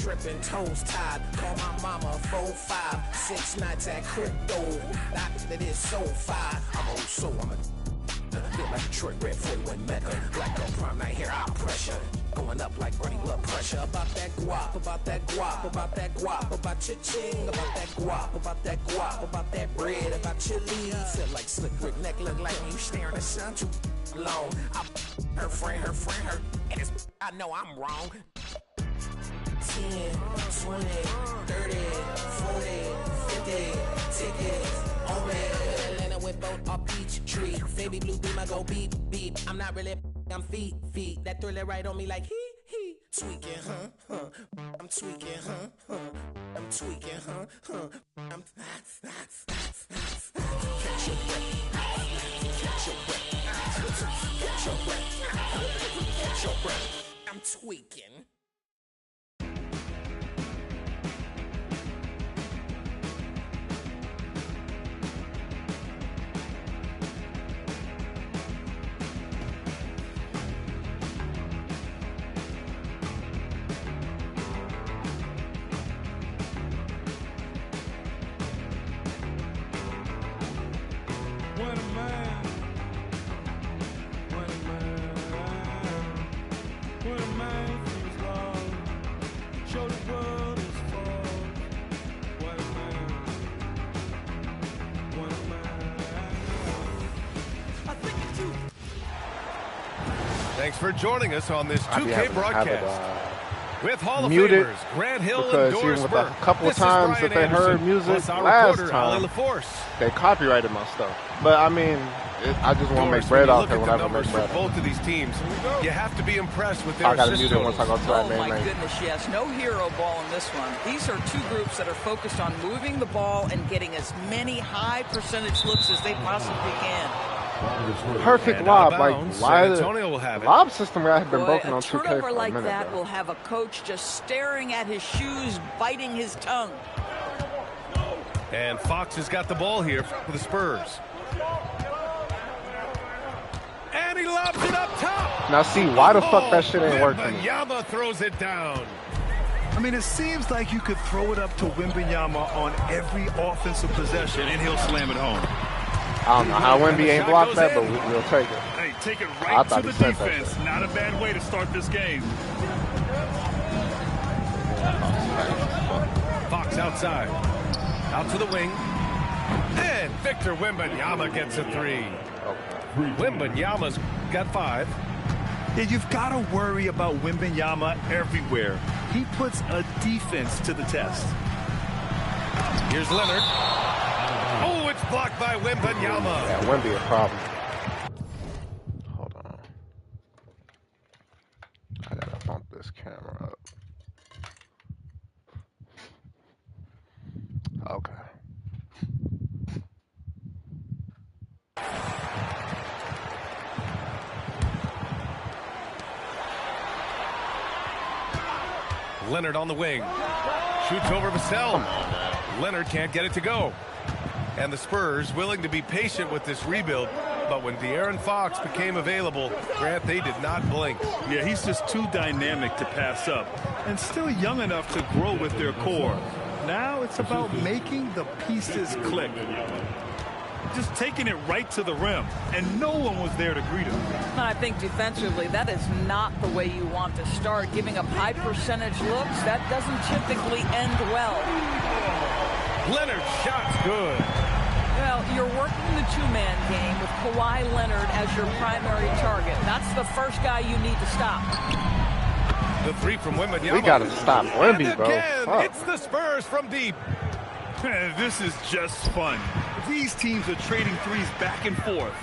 tripping, toes tied. Call my mama 4-5, 6 nights at crypto. That is so fire. I'm old soul, I'm a feel like Detroit Red 41 Mecca. Black girl prom night here, I'm pressure. Going up like running blood pressure. About that guap, about that guap, about that guap, about cha-ching, about that guap, about that guap, about that bread, about chili. Feel like Slick Rick neck look like you staring at sun too long. Her friend, and it's, I know I'm wrong. 10, 20, 30, 40, 50 tickets on me. Atlanta with both our peach tree. Baby blue beam, I go beep, beep. I'm not really, I'm feet. That thriller right on me like he. Tweaking, huh? I'm tweaking, huh? I'm tweaking, huh? I'm catch your breath. Catch your breath. Catch your breath. Catch your breath. I'm tweaking. Thanks for joining us on this 2K broadcast. With Hall of muted Famers, Grant Hill because and even Doris with Burke. a couple of times that they heard music last time, they copyrighted my stuff. But I mean, I just want to make bread off it whenever I make bread. Both of these teams, you have to be impressed with their I got to mute it once I go to that main lane. Oh my goodness, yes. No hero ball in this one. These are two groups that are focused on moving the ball and getting as many high percentage looks as they possibly can. Perfect lob, like why the have lob system has been broken on 2K for a turnover like minute, that though. will have a coach just staring at his shoes, biting his tongue. And Fox has got the ball here for the Spurs. And he lobs it up top. Now see, why the fuck that shit ain't working? Wembanyama throws it down. I mean, it seems like you could throw it up to Wembanyama on every offensive possession, and he'll slam it home. I don't know how Wemby ain't blocked that, but we'll take it. Hey, take it right to the defense. Not a bad way to start this game. Fox outside. Out to the wing. And Victor Wembanyama gets a three. Wembanyama's got 5. Yeah, you've got to worry about Wembanyama everywhere. He puts a defense to the test. Here's Leonard. Oh, it's blocked by Wembanyama. Yeah, Wemby a problem. Hold on. I gotta bump this camera up. Okay. Leonard on the wing. Shoots over Vassell. Leonard can't get it to go. And the Spurs willing to be patient with this rebuild, but when De'Aaron Fox became available, Grant, they did not blink. Yeah, he's just too dynamic to pass up and still young enough to grow with their core. Now it's about making the pieces click. Just taking it right to the rim, and no one was there to greet him. And I think defensively, that is not the way you want to start. Giving up high percentage looks, that doesn't typically end well. Leonard shot's good. Well, you're working the two-man game with Kawhi Leonard as your primary target. That's the first guy you need to stop. The three from Wembanyama. We gotta stop Wemby, bro. Again, it's the Spurs from deep. This is just fun. These teams are trading threes back and forth.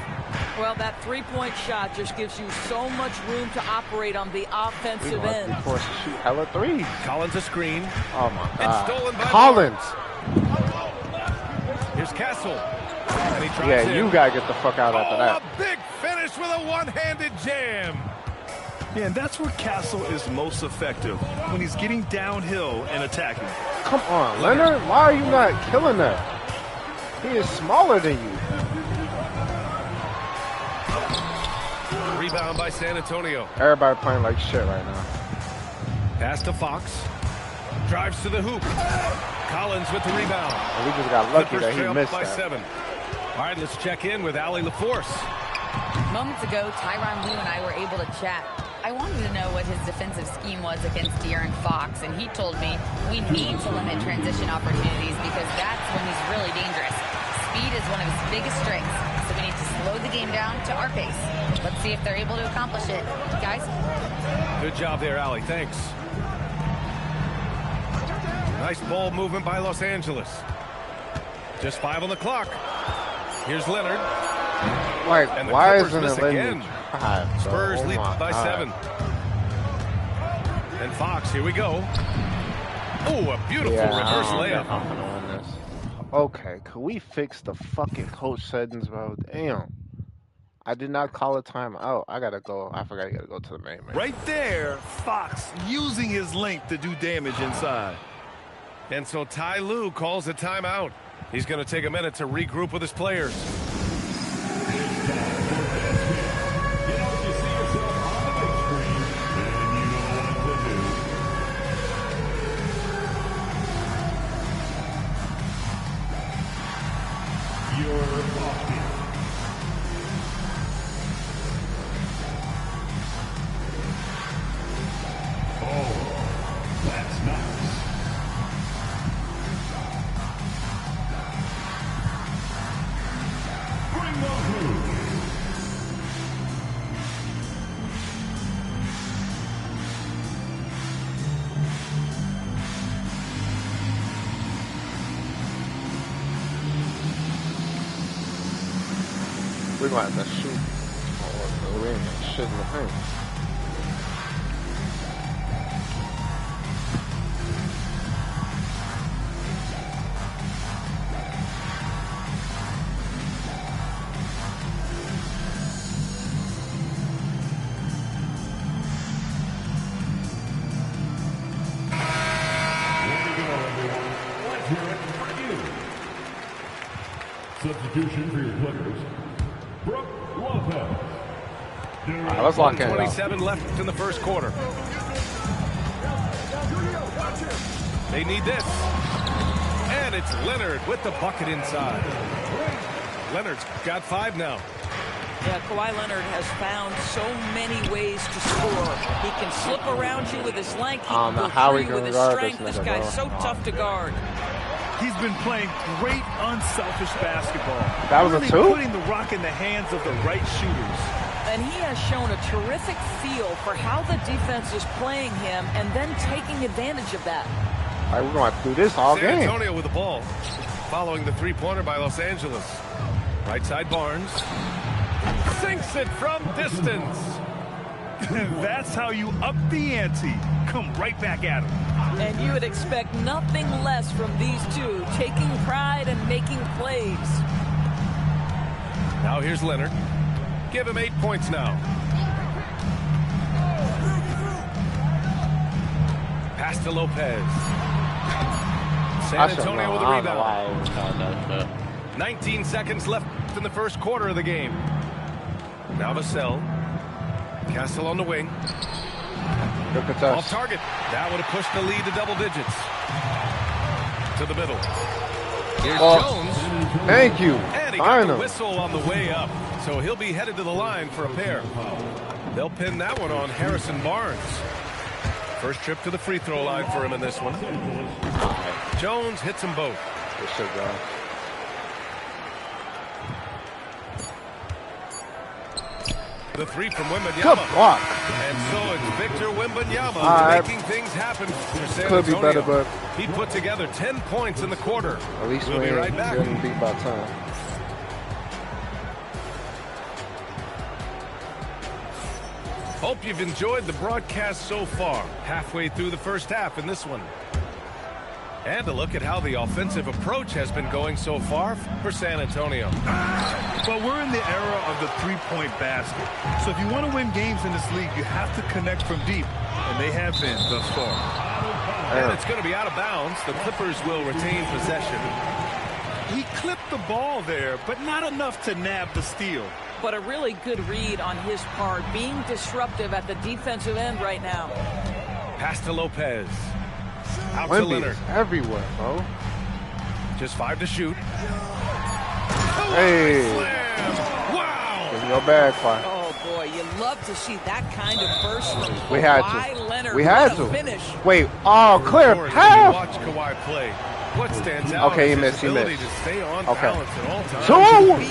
Well, that three-point shot just gives you so much room to operate on the offensive end. Be forced to shoot hella threes. Collins a screen. Oh my God. And stolen by Collins. Here's Castle. And he tries Yeah, in. you gotta get the fuck out after that. A big finish with a one-handed jam. Yeah, and that's where Castle is most effective, when he's getting downhill and attacking. Come on, Leonard. Why are you not killing that? He is smaller than you. Rebound by San Antonio. Everybody playing like shit right now. Pass to Fox. Drives to the hoop. Collins with the rebound. And we just got lucky that he missed by that. 7. All right, let's check in with Allie LaForce. Moments ago, Tyronn Lue and I were able to chat. I wanted to know what his defensive scheme was against De'Aaron Fox, and he told me we need to limit transition opportunities because that's when he's really dangerous. Speed is one of his biggest strengths, so we need to slow the game down to our pace. Let's see if they're able to accomplish it. Guys? Good job there, Allie. Thanks. Nice ball movement by Los Angeles. Just 5 on the clock. Here's Leonard. Like, why isn't it letting again? Spurs lead by 7. And Fox, here we go. Oh, a beautiful reverse layup. I'm gonna win this. Okay, could we fix the fucking coach settings, bro? Damn. I did not call a timeout. I gotta go. I forgot I gotta go to the main. Right there, Fox using his length to do damage inside. And so Ty Lue calls a timeout. He's going to take a minute to regroup with his players. We're going to have to shoot. Oh, we ain't gonna shit in the paint. Substitution for your players. Brook Lopez. All right, let's lock in. 27 left in the first quarter. They need this. And it's Leonard with the bucket inside. Leonard's got 5 now. Yeah, Kawhi Leonard has found so many ways to score. He can slip around you with his length. He can go through you with his strength. This guy's so tough to guard. He's been playing great unselfish basketball. That was really a 2? putting the rock in the hands of the right shooters. And he has shown a terrific feel for how the defense is playing him and then taking advantage of that. All right, we're going to do this all San game. Antonio with the ball. Following the three-pointer by Los Angeles. Right side Barnes. Sinks it from distance. That's how you up the ante. Come right back at him. And you would expect nothing less from these two, taking pride and making plays. Now here's Leonard. Give him 8 points now. Pass to Lopez. San Antonio with a rebound. 19 seconds left in the first quarter of the game. Now Vassell. Castle on the wing. Off target. That would have pushed the lead to double digits. To the middle. Here's Jones. Thank you. And he got the whistle on the way up. So he'll be headed to the line for a pair. They'll pin that one on Harrison Barnes. First trip to the free throw line for him in this one. Jones hits them both. Good shit, bro. The 3 from Wembanyama. Good block. And so it's Victor Wembanyama making things happen for San Antonio. Could be better, but he put together 10 points in the quarter. At least we'll be right back. Getting beat by 10. Hope you've enjoyed the broadcast so far. Halfway through the first half in this one. And a look at how the offensive approach has been going so far for San Antonio. Well, we're in the era of the three-point basket. So if you want to win games in this league, you have to connect from deep. And they have been thus far. And it's going to be out of bounds. The Clippers will retain possession. He clipped the ball there, but not enough to nab the steal. But a really good read on his part, being disruptive at the defensive end right now. Pass to Lopez. Out to Leonard. Everywhere, bro. Just 5 to shoot. Hey. Slam. Wow. Give me your bag, Kawhi. Oh, boy, you love to see that kind of burst from We had Kawhi to. Leonard. We had What a to. finish. Wait. Oh, clear When you path. watch Kawhi play, what stands out Okay, he is his missed, he ability missed. to stay on Okay. balance at all times. Two.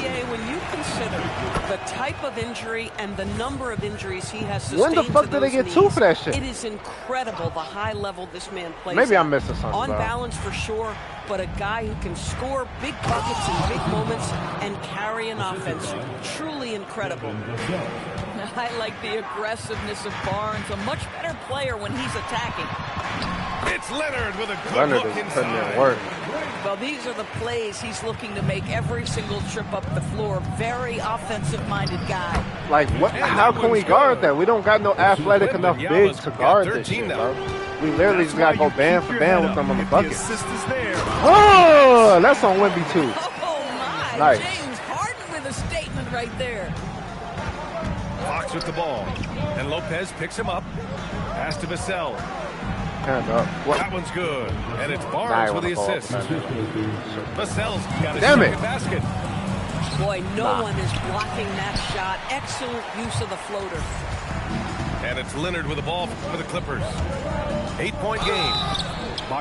BA, when you consider the type of injury and the number of injuries he has sustained When the fuck to did they those get 2 knees, for that shit? It is incredible the high level this man plays. Maybe at. I'm missing something, On bro. balance for sure, but a guy who can score big buckets in big moments and carry an offense. Truly incredible. I like the aggressiveness of Barnes. A much better player when he's attacking. It's Leonard with a good Leonard look is putting in inside. work. Well, these are the plays he's looking to make every single trip up the floor. Very offensive-minded guy. Like, what? How can we guard that? We don't got no athletic enough bigs to guard this shit, bro. We literally just gotta go band for band with them on the bucket. Assist is there. Oh, that's on Wemby too. Oh, my. Nice. James Harden with a statement right there. Fox with the ball. And Lopez picks him up. Pass to Vassell. Hand up. What? That one's good. And it's Nah, I Barnes with wanna the fall assist. off that. Vassell's got a Damn it. second basket. Boy, no one is blocking that shot. Excellent use of the floater. And it's Leonard with the ball for the Clippers. 8-point game.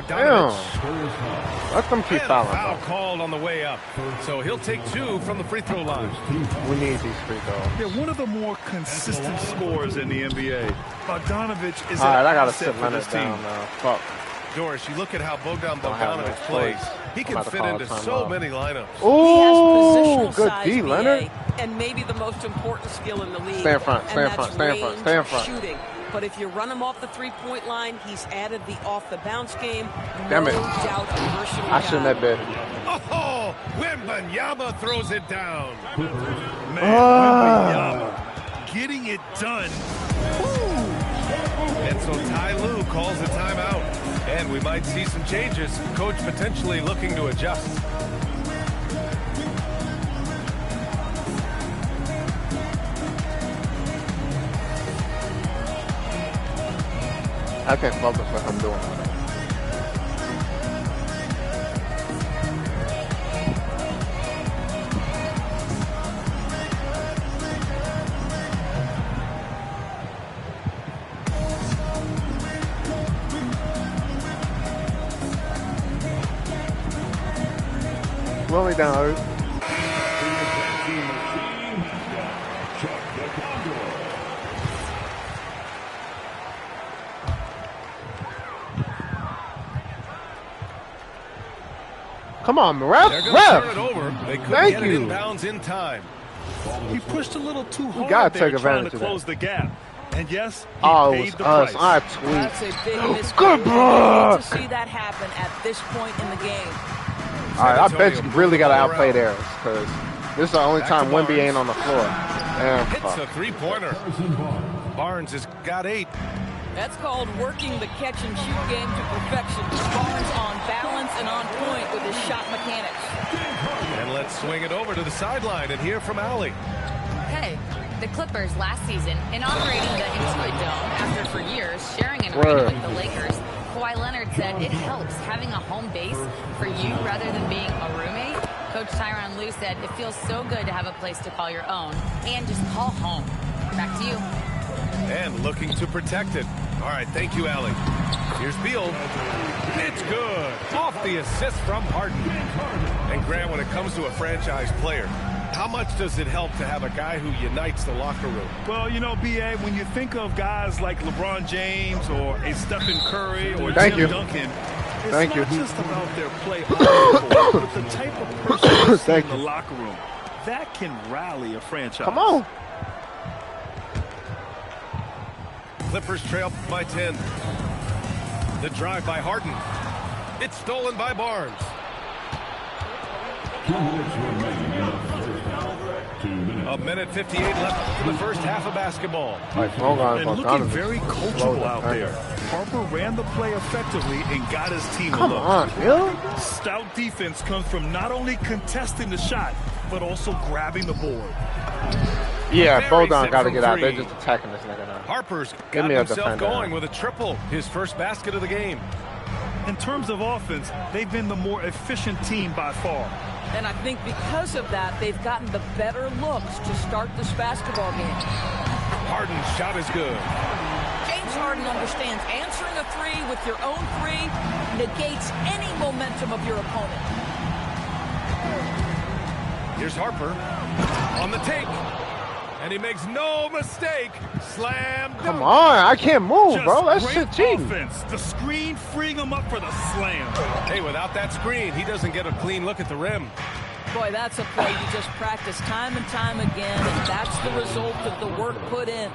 Damn. Bogdanovich. Let them keep And fouling, foul bro. called on the way up. So he'll take 2 from the free throw line. We need these free throws. Yeah, one of the more consistent scorers in the NBA. Bogdanovich is All right, an I gotta asset sit for Leonard this team. down now. Fuck. Doris, you look at how Bogdan Don't have no Bogdanovich plays. choice. He I'm can about to fit call into a so timeout. many lineups. He has Ooh, positional good size, D, BA, Leonard. and maybe the most important skill in the league. Stay in front, stay in and front, that's stay in front, range stay in front. Shooting. But if you run him off the three-point line, he's added the off-the-bounce game. Damn no it. doubt a versatile I shouldn't guy. have been. Oh, Wembanyama throws it down. Man, Wembanyama getting it done. And so Ty Lue calls a timeout. And we might see some changes. Coach potentially looking to adjust. I can't focus what I'm doing. Roll me down, Art. Come on, ref. They're going to turn it Ref. over. They couldn't Thank get it you. inbounds in time. He pushed a little too hard gotta there take trying advantage to of that. close the gap. And yes, he Oh, it paid was the us. price. I That's tweet. a big Good miscall. block. To see that happen at this point in the game. All right, I San bet you Antonio really got to ball outplay around. theirs because this is the only Back time to Wemby Barnes. ain't on the floor. And Hits fuck. a three-pointer. Barnes has got 8. That's called working the catch-and-shoot game to perfection. Barnes on balance and on point with his shot mechanics. And let's swing it over to the sideline and hear from Allie. Hey, the Clippers last season inaugurating the Intuit Dome after for years sharing an Word. arena with the Lakers. Kawhi Leonard said it helps having a home base for you rather than being a roommate. Coach Tyronn Lue said it feels so good to have a place to call your own and just call home. Back to you. And looking to protect it. All right, thank you, Allie. Here's Beal. It's good. Off the assist from Harden. And Grant, when it comes to a franchise player, how much does it help to have a guy who unites the locker room? Well, you know, B.A., when you think of guys like LeBron James or a Stephen Curry or Thank Tim you. Duncan, it's Thank not you. just about their play on the court, but the type of person you see Thank in the you. locker room. That can rally a franchise. Come on. Clippers trail by 10. The drive by Harden. It's stolen by Barnes. 2 minutes remaining in the first half. 2 minutes. A minute 58 left in the first half of basketball. Like, hold on, And hold looking on. very Slow coachable down. out there. Harper ran the play effectively and got his team Come a look. on, Bill. Stout defense comes from not only contesting the shot, but also grabbing the board. Yeah, Very Bodan set got to from get out. They're three. just attacking this nigga now. Harper's Give got me a himself defender. going with a triple, his first basket of the game. In terms of offense, they've been the more efficient team by far. And I think because of that, they've gotten the better looks to start this basketball game. Harden's shot is good. James Harden understands answering a three with your own three negates any momentum of your opponent. Here's Harper on the take. And he makes no mistake. Slam dunk. Come on, I can't move, Just bro. That's great shit cheating. offense. The screen freeing him up for the slam. Hey, without that screen, he doesn't get a clean look at the rim. Boy, that's a play you just practice time and time again, and that's the result of the work put in.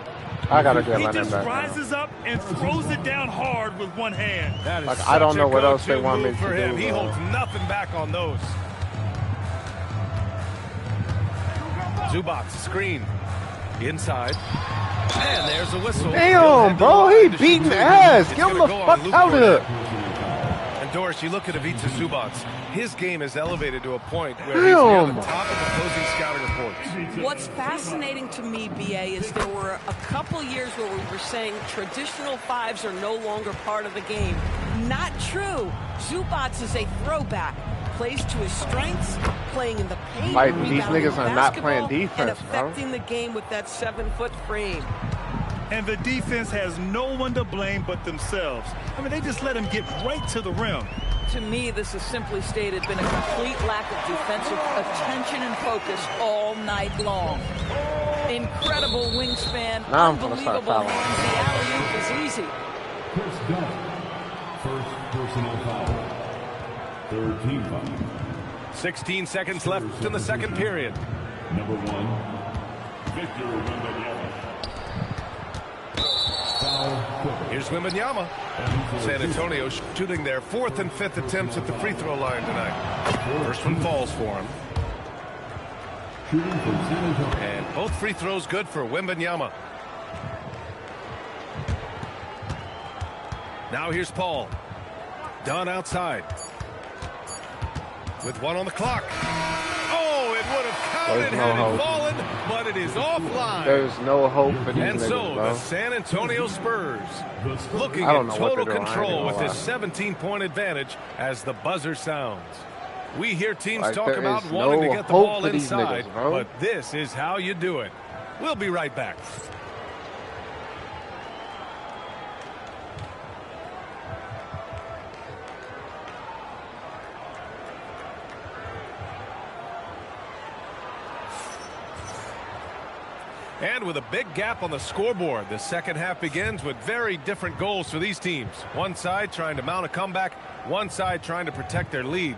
I gotta get He Leonard just back. rises up and throws it down hard with one hand. That is Like, I don't such know a what else they go-to want me move to for him. do, He bro. holds nothing back on those. Zubac screen inside, and there's a whistle. Damn, bro, he beating ass. Get him the fuck out of here. And Doris, you look at Ivica Zubac. His game is elevated to a point where he's near the top of opposing scouting reports. What's fascinating to me, BA, is there were a couple years where we were saying traditional fives are no longer part of the game. Not true. Zubac is a throwback. Plays to his strengths, playing in the paint, Like, these rebounding niggas are not playing basketball, defense, and bro. affecting the game with that 7-foot frame. And the defense has no one to blame but themselves. I mean, they just let him get right to the rim. To me, this is simply stated been a complete lack of defensive attention and focus all night long. Incredible wingspan, Now I'm gonna start unbelievable fouling. hands. The alley-oop is easy. Chris Dunn. First personal foul. Third team foul. 16 seconds left in the second period. Number 1, Victor Wembanyama. Foul equivalent. Here's Wembanyama. San Antonio shooting their 4th and 5th attempts at the free throw line tonight. First one falls for him. Shooting for San Antonio. And both free throws good for Wembanyama. Now here's Paul. Dunn outside. With one on the clock. Oh, it would have counted There's no had it hope. fallen, but it is offline. There's no hope for these And niggas, so bro. the San Antonio Spurs looking I don't in know what total they're doing, I ain't control gonna with lie. this 17-point advantage as the buzzer sounds. We hear teams Like, talk there about is wanting no to get the hope ball for these inside, niggas, bro. but this is how you do it. We'll be right back. And with a big gap on the scoreboard, the second half begins with very different goals for these teams. One side trying to mount a comeback, one side trying to protect their lead.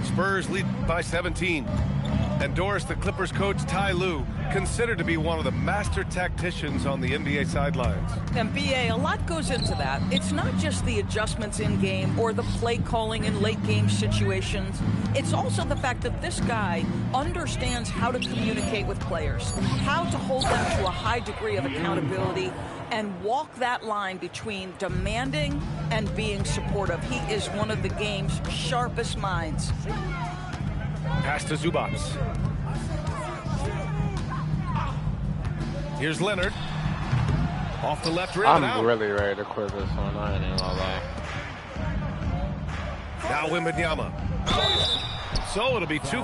Spurs lead by 17. And Doris, the Clippers coach Ty Lue, considered to be one of the master tacticians on the NBA sidelines. And BA, a lot goes into that. It's not just the adjustments in game or the play calling in late game situations. It's also the fact that this guy understands how to communicate with players, how to hold them to a high degree of accountability, and walk that line between demanding and being supportive. He is one of the game's sharpest minds. Pass to Zubac. Here's Leonard. Off the left rim and out. I'm really ready to quit this one. I ain't even gonna lie. Now Wembanyama. So it'll be two.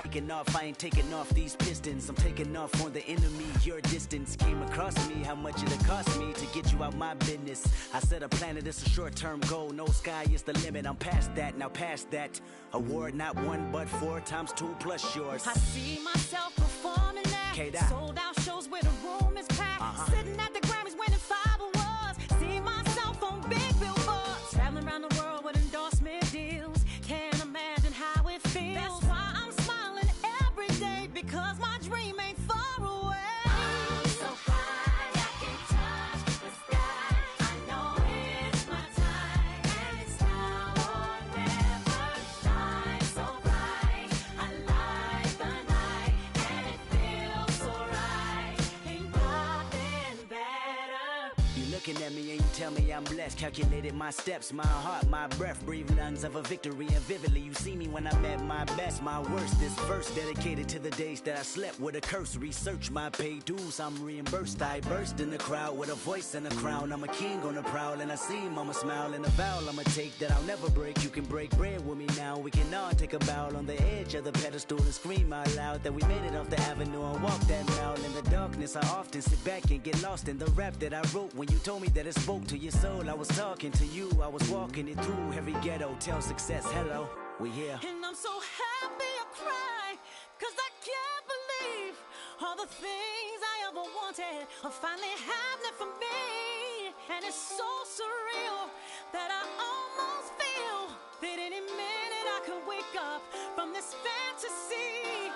Taking off, I ain't taking off these pistons. I'm taking off on the enemy. Your distance came across me. How much it'll cost me to get you out my business? I set a planet, it's a short-term goal. No sky is the limit. I'm past that, now past that. Award not 1 but 4 times 2 plus yours. I see myself performing at K-Dot. sold out shows where the room is packed. Sitting at the Grammys winning 5 awards. See myself on big billboards. Traveling around the world with endorsement deals. Can't imagine how it feels. That's why I'm smiling every day, because my dream ain't far away. I'm so high, I can touch the sky. I know it's my time, and it's now or never. Shine so bright, I light the night, and it feels so right. Ain't nothing better. You looking at me, ain't tell me I'm blessed. Calculated my steps, my heart, my breath. Breathe lungs of a victory, and vividly you see me when I'm at my best. My worst, this verse dedicated to the days that I slept with a curse. Research my paid dues, I'm reimbursed. I burst in the crowd with a voice and a crown. I'm a king on the prowl, and I see mama smile. And a vow I'ma take that I'll never break. You can break bread with me now. We can all take a bow on the edge of the pedestal and scream out loud that we made it off the avenue and walk that mile. In the darkness, I often sit back and get lost in the rap that I wrote. When you told me that it spoke to your soul, I was talking to you. I was walking it through every ghetto. Tell success, hello, we here. And I'm so happy I cry, 'cause I can't believe all the things I ever wanted are finally happening for me. And it's so surreal that I almost feel that any minute I could wake up from this fantasy.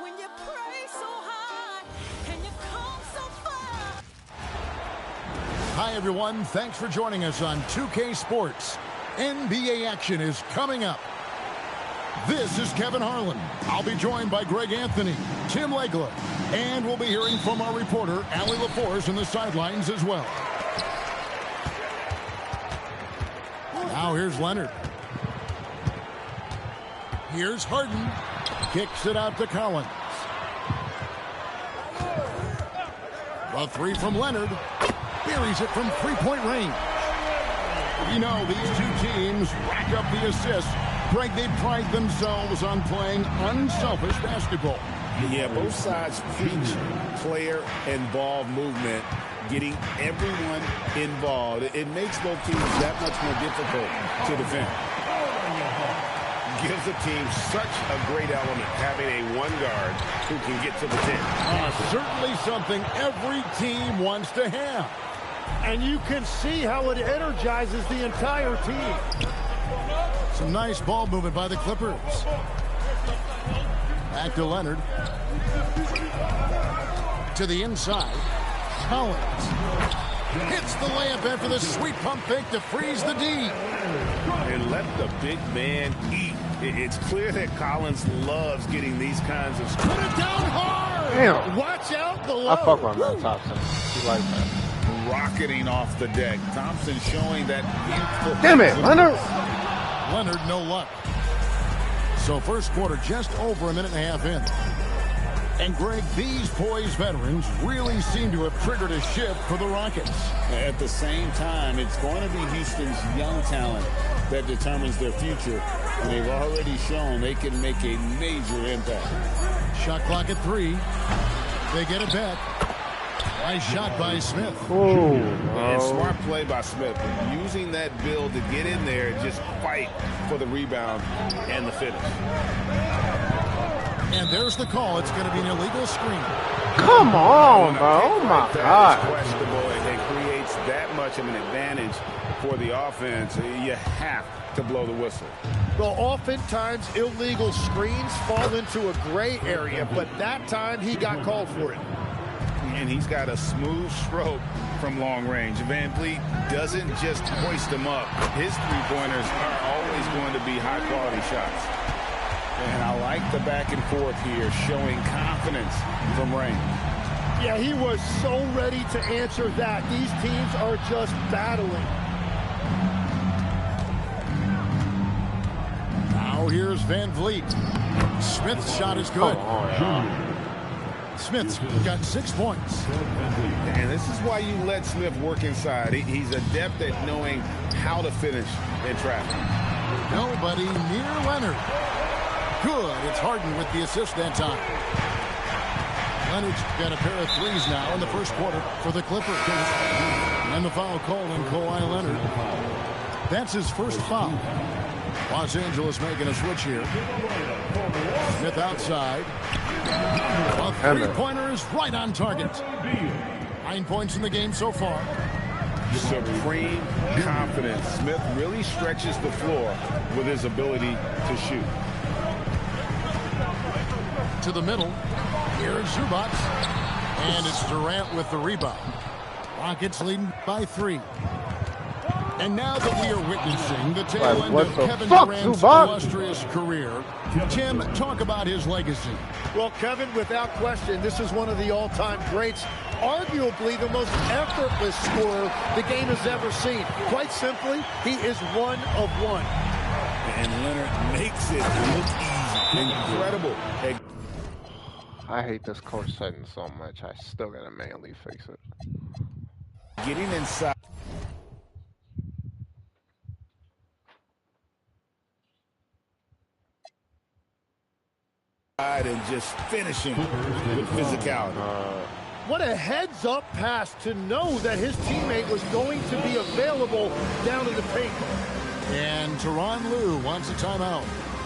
When you pray so hard and you come so far. Hi, everyone. Thanks for joining us on 2K Sports. NBA action is coming up. This is Kevin Harlan. I'll be joined by Greg Anthony, Tim Legler, and we'll be hearing from our reporter, Allie LaForce, in the sidelines as well. Now here's Leonard. Here's Harden. Kicks it out to Collins. A three from Leonard. Buries it from three-point range. You know, these two teams rack up the assists. Greg, they pride themselves on playing unselfish basketball. Yeah, both sides preach player and ball movement, getting everyone involved. It makes both teams that much more difficult to defend. Gives the team such a great element, having a one guard who can get to the 10. Certainly something every team wants to have. And you can see how it energizes the entire team. Some nice ball movement by the Clippers. Back to Leonard. To the inside. Collins. Hits the layup after the sweet pump fake to freeze the D. And let the big man eat. It's clear that Collins loves getting these kinds of... Put it down hard! Damn. Watch out below! I fuck with Matt Thompson. He like that. Rocketing off the deck. Thompson showing that youthful... Damn it, Leonard! Leonard, no luck. So first quarter just over a minute and a half in. And Greg, these poised veterans really seem to have triggered a shift for the Rockets. At the same time, it's going to be Houston's young talent that determines their future. And they've already shown they can make a major impact. Shot clock at 3. They get a bet. Nice shot by Smith. Oh, and smart play by Smith. Using that build to get in there and just fight for the rebound and the finish. And there's the call. It's going to be an illegal screen. Come on, bro. Oh, my God. It's questionable, and it creates that much of an advantage for the offense. You have to blow the whistle. Well, oftentimes illegal screens fall into a gray area, but that time he got called for it. And he's got a smooth stroke from long range. Van Vliet doesn't just hoist them up. His three-pointers are always going to be high-quality shots. And I like the back and forth here, showing confidence from range. Yeah, he was so ready to answer that. These teams are just battling. Now here's Van Vliet. Smith's shot is good. Smith's got 6 points. And this is why you let Smith work inside. He's adept at knowing how to finish in traffic. Nobody near Leonard. Good. It's Harden with the assist that time. Leonard's got a pair of threes now in the first quarter for the Clippers. And the foul called on Kawhi Leonard. That's his first foul. Los Angeles making a switch here. Smith outside. A three-pointer is right on target. 9 points in the game so far. Supreme confidence. Smith really stretches the floor with his ability to shoot. To the middle. Here is Zubac. And it's Durant with the rebound. Rockets leading by 3. And now that we are witnessing the tail end of Kevin Durant's illustrious career, Tim, talk about his legacy. Well, Kevin, without question, this is one of the all-time greats arguably the most effortless scorer the game has ever seen. Quite simply, he is one of one. And Leonard makes it look easy. Incredible. I hate this coach setting so much. I still gotta manually fix it. Getting inside. And just finishing with physicality. What a heads-up pass to know that his teammate was going to be available down in the paint. And Tyronn Lue wants a timeout.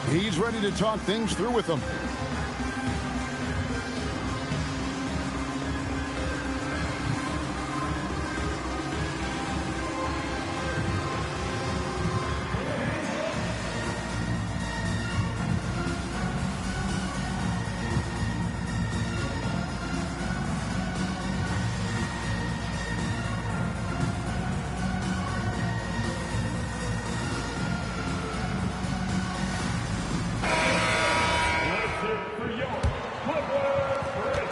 He's ready to talk things through with them.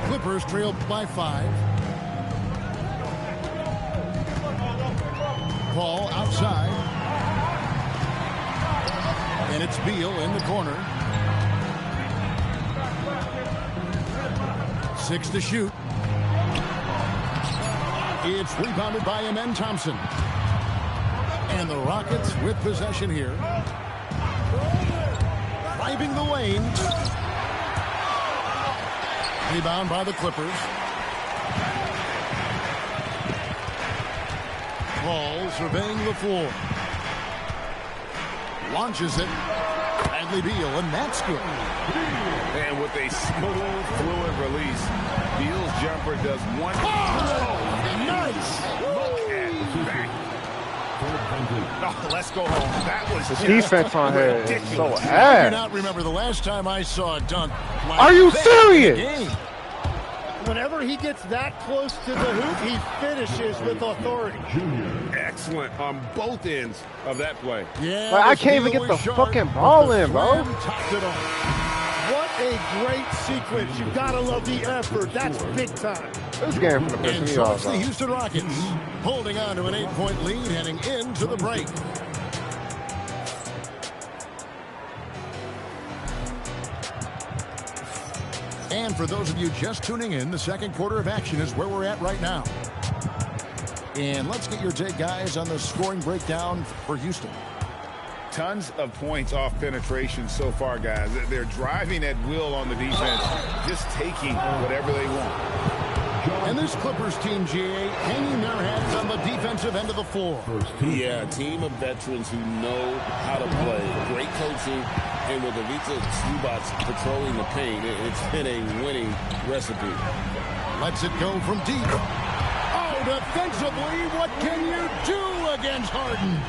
Clippers trailed by 5. Ball outside. And it's Beal in the corner. 6 to shoot. It's rebounded by Amen Thompson. And the Rockets with possession here. Driving the lane. Rebound by the Clippers. Ball surveying the floor. Launches it. Bradley Beal, and that's good. And with a smooth, fluid release, Beal's jumper does one. Oh, nice! Look at that. Oh, let's go home. That was the defense on here is so I do ass. not remember the last time I saw a dunk. Like Are you that serious? in the game. Whenever he gets that close to the hoop, he finishes with authority. Excellent on both ends of that play. Yeah, Like, I can't even get the fucking ball in, bro. What a great sequence. You gotta love the effort. That's big time. This game for the And piss me so off. it's the Houston Rockets holding on to an 8-point lead heading into the break. And for those of you just tuning in, the second quarter of action is where we're at right now. And let's get your take, guys, on the scoring breakdown for Houston. Tons of points off penetration so far, guys. They're driving at will on the defense, just taking whatever they want. And this Clippers team, GA, hanging their heads on the defensive end of the floor. Yeah, a team of veterans who know how to play. Great coaching, and with Ivica Zubac patrolling the paint, it's been a winning recipe. Lets it go from deep. Oh, defensively, what can you do against Harden?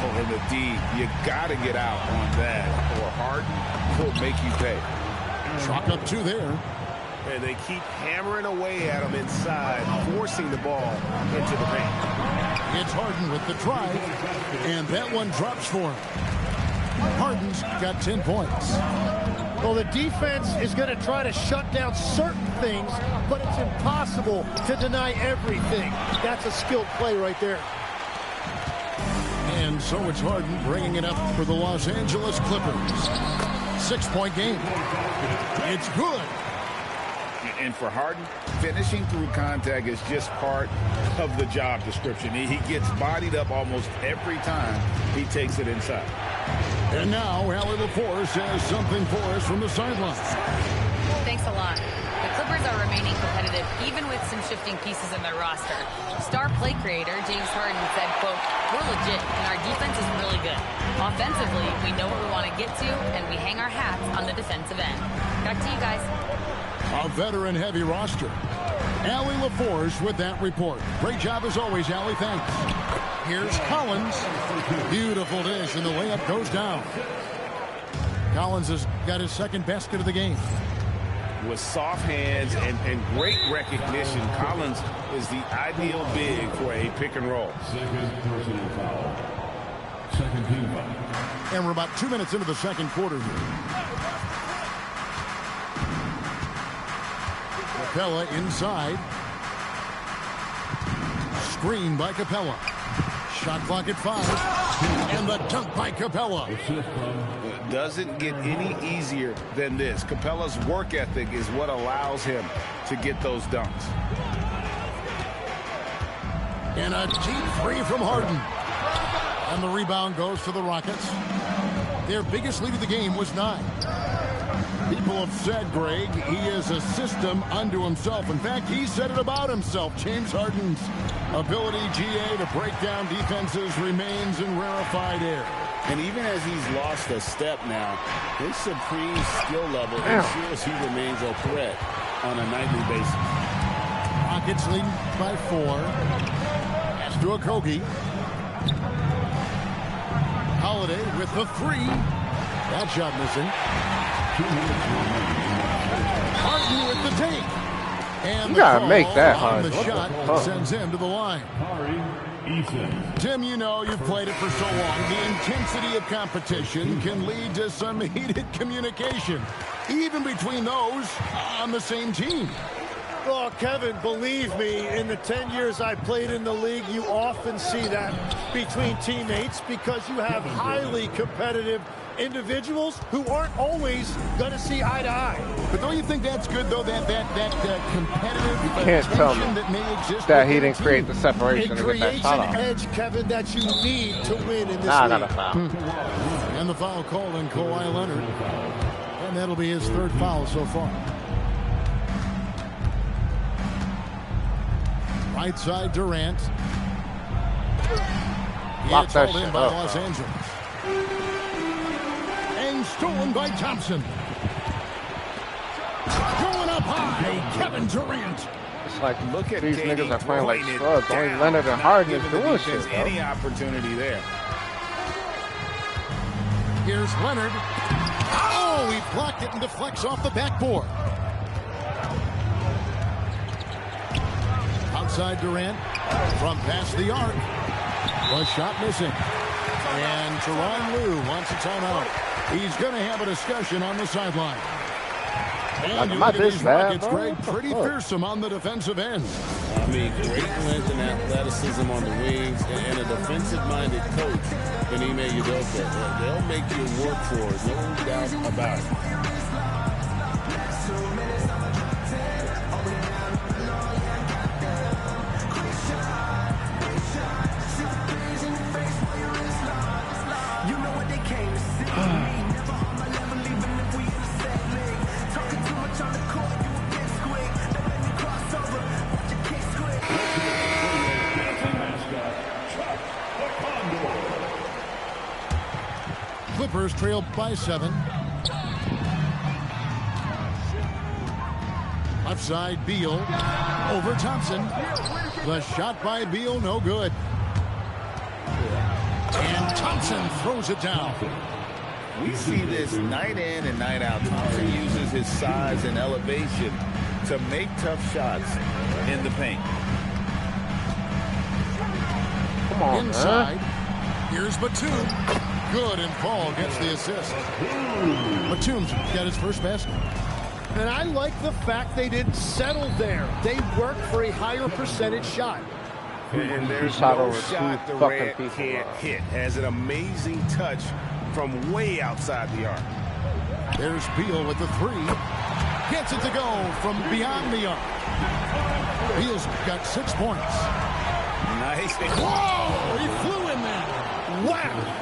Oh, in the D, you got to get out on that, or Harden will make you pay. Chalk up 2 there. And they keep hammering away at him inside, forcing the ball into the paint. It's Harden with the drive, and that one drops for him. Harden's got 10 points. Well, the defense is going to try to shut down certain things, but it's impossible to deny everything. That's a skilled play right there. And so it's Harden bringing it up for the Los Angeles Clippers. 6-point game. It's good. And for Harden, finishing through contact is just part of the job description. He gets bodied up almost every time he takes it inside. And now, Allie LaForce has something for us from the sideline. Thanks a lot. The Clippers are remaining competitive even with some shifting pieces in their roster. Star play creator James Harden said, quote, "We're legit and our defense is really good. Offensively, we know what we want to get to and we hang our hats on the defensive end." Back to you guys. A veteran-heavy roster. Allie LaForce with that report. Great job as always, Allie. Thanks. Here's Collins. Beautiful dish, and the layup goes down. Collins has got his second basket of the game. With soft hands and great recognition, Collins is the ideal big for a pick and roll. Second personal foul. Second team foul. And we're about 2 minutes into the second quarter here. Capella inside. screen by Capella. Shot clock at 5. And the dunk by Capella. It doesn't get any easier than this. Capella's work ethic is what allows him to get those dunks. And a deep three from Harden. And the rebound goes to the Rockets. Their biggest lead of the game was 9. People have said, Greg, he is a system unto himself. In fact, he said it about himself. James Harden's ability, GA, to break down defenses remains in rarefied air. And even as he's lost a step now, his supreme skill level ensures he remains a threat on a nightly basis. Rockets leading by 4. Pass to Okogie. Holiday with the 3. That shot missing. Harden with the take. And You the gotta call make that on hard. the What the shot fuck? sends him to the line. Tim, you know, you've played it for so long. The intensity of competition can lead to some heated communication, even between those on the same team. Oh, Kevin, believe me, in the 10 years I played in the league, you often see that between teammates because you have highly competitive individuals who aren't always going to see eye to eye. But don't you think that's good, though, that competitive You can't tell me tension that may exist that he within didn't a create team? the separation It to get that creates shot an off. edge, Kevin, that you need to win in this Nah, I league. got a foul. And the foul called on Kawhi Leonard. And that'll be his 3rd foul so far. Right side, Durant. Lock It's that hauled in shit by up, Los bro. Angeles. And stolen by Thompson. Going up high, Kevin Durant. It's like Look at these KD niggas are playing like throwing it scrubs. Only down, Leonard and not Harden is giving the doing defense shit, bro. any opportunity there. Here's Leonard. Oh, he blocked it and deflects off the backboard. Outside Durant from past the arc. Was shot missing. And Tyronn Lue wants a timeout. He's going to have a discussion on the sideline. And you Not look at this these bad, Rockets, bro. Greg, What the pretty fuck? fearsome on the defensive end. I mean, great length and athleticism on the wings, and a defensive-minded coach in Ime Udoka. They'll make you work for it, no doubt about it. Clippers trail by 7. Left side, Beal over Thompson. The shot by Beal, no good. And Thompson throws it down. We see this night in and night out. Thompson uses his size and elevation to make tough shots in the paint. Come on, Inside. man. Here's Batum. Good, and Paul gets the assist. Batum's got his first basket. And I like the fact they didn't settle there. They worked for a higher percentage shot. And there's shot no over shot two the fucking Red people, can't bro. hit. Has an amazing touch from way outside the arc. There's Beal with the 3. Gets it to go from beyond the arc. Beal's got 6 points. Nice. Whoa! He flew in there. Wow!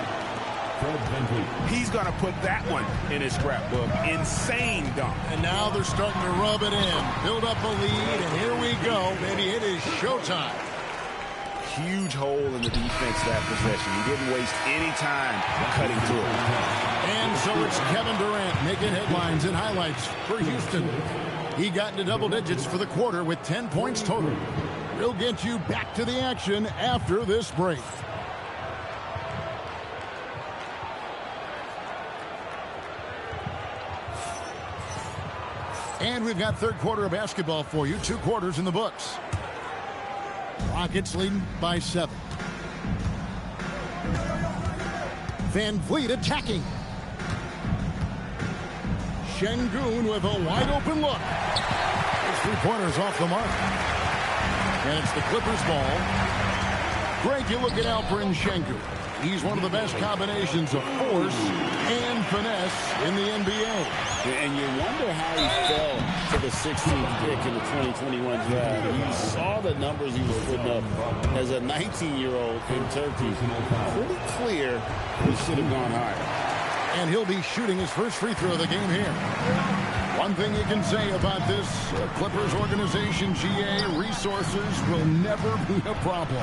He's going to put that one in his scrapbook. Insane dunk. And now they're starting to rub it in. Build up a lead, and here we go, baby. It is showtime. Huge hole in the defense that possession. He didn't waste any time cutting through it. And so it's Kevin Durant making headlines and highlights for Houston. He got into double digits for the quarter with 10 points total. We'll get you back to the action after this break. And we've got third quarter of basketball for you. 2 quarters in the books. Rockets leading by 7. Van Vliet attacking. Şengün with a wide open look. His 3-pointers off the mark. And it's the Clippers ball. Greg, you look at Alperen Sengun. He's one of the best combinations of force and finesse in the NBA. And you wonder how he fell to the 16th pick in the 2021 draft. You saw the numbers he was putting up as a 19-year-old in Turkey. Pretty clear he should have gone higher. And he'll be shooting his first free throw of the game here. One thing you can say about this Clippers organization, GA, resources will never be a problem.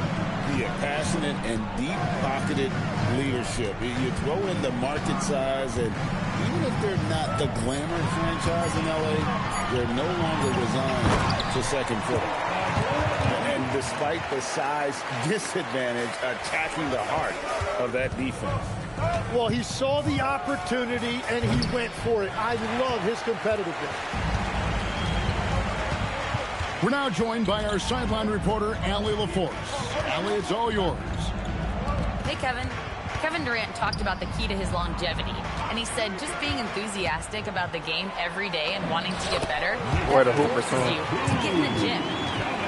Yeah, passionate and deep-pocketed leadership. You throw in the market size, and even if they're not the glamour franchise in LA, they're no longer resigned to second fiddle. And despite the size disadvantage, attacking the heart of that defense. Well, he saw the opportunity, and he went for it. I love his competitiveness. We're now joined by our sideline reporter, Allie LaForce. Allie, it's all yours. Hey, Kevin. Kevin Durant talked about the key to his longevity, and he said just being enthusiastic about the game every day and wanting to get better forces you to get in the gym.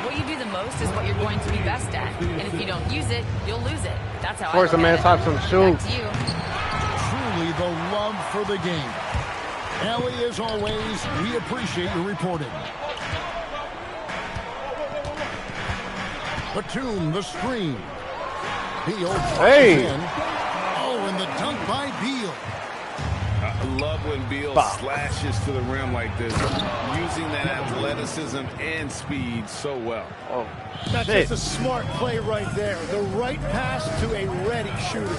What you do the most is what you're going to be best at, and if you don't use it, you'll lose it. That's how Force a man talk some shoes. Back to you. Truly the love for the game. Allie, as always, we appreciate your reporting. Batum, the screen. Beal hey. In. Oh, and the dunk by Beal. I love when Beal slashes to the rim like this, using that athleticism and speed so well. Oh, that's just a smart play right there. The right pass to a ready shooter.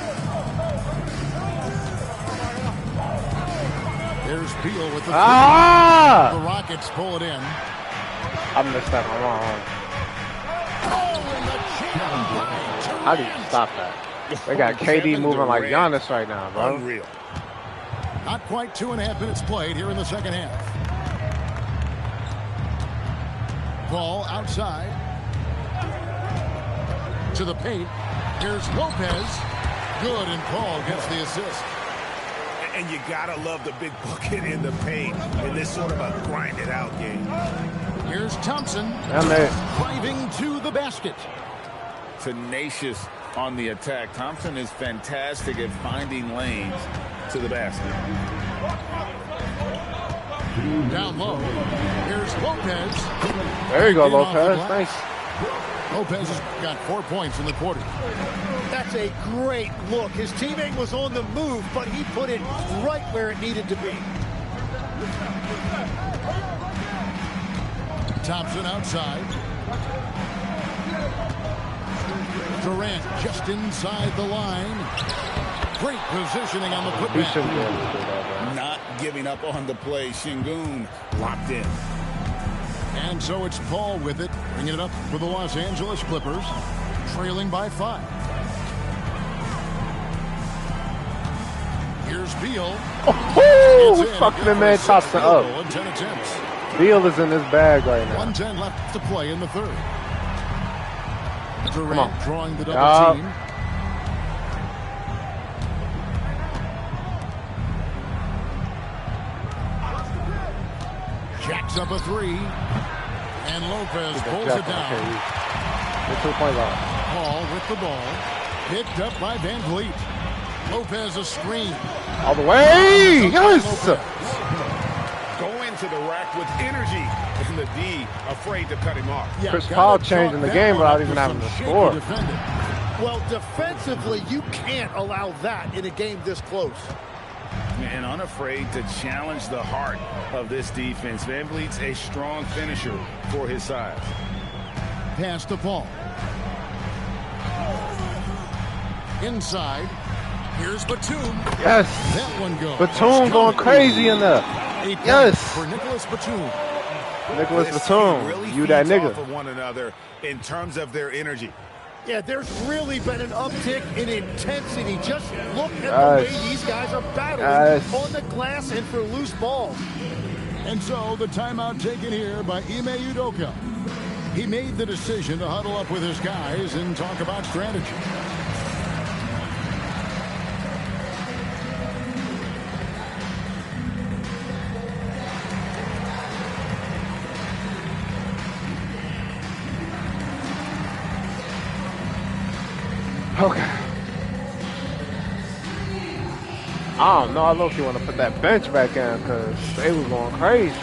There's Beal with the the Rockets pull it in. I missed that one wrong. How do you stop that? They got KD moving like Giannis right now, bro. Unreal. Not quite 2.5 minutes played here in the second half. Ball outside. To the paint. Here's Lopez. Good, and Paul gets the assist. And you gotta love the big bucket in the paint in this sort of a grind-it-out game. Here's Thompson. Driving to the basket. Tenacious on the attack. Thompson is fantastic at finding lanes to the basket. Down low. Here's Lopez. There you go, Lopez. Thanks. Lopez has got 4 points in the quarter. That's a great look. His teammate was on the move, but he put it right where it needed to be. Thompson outside. Durant just inside the line. Great positioning on the putback. Not giving up on the play. Sengun locked in. And so it's Paul with it, bringing it up for the Los Angeles Clippers, trailing by 5. Here's Beal. Oh, fucking the man Thompson up. 10 attempts. Beal is in his bag right now. 1:10 left to play in the third. Durant drawing the double team. Jacks up a 3. And Lopez pulls it down. Paul with the ball. Picked up by Van Vliet. Lopez a screen. All the way. Yes. Go into the rack with energy. And the D afraid to cut him off. Yeah, Chris Paul changing the game without even having to score. Well, defensively, you can't allow that in a game this close. And unafraid to challenge the heart of this defense. Van Vliet's a strong finisher for his size. Pass to Paul. Inside. Here's Batum. Yes. That one goes. Batum going crazy in there. Yes. For Nicholas Batum. Nicholas Batum. Really you that nigga. Off of one another in terms of their energy. Yeah, there's really been an uptick in intensity. Just look at the way these guys are battling on the glass and for loose balls. And so the timeout taken here by Ime Udoka. He made the decision to huddle up with his guys and talk about strategy. Okay. I don't know. I low-key want to put that bench back in because they was going crazy.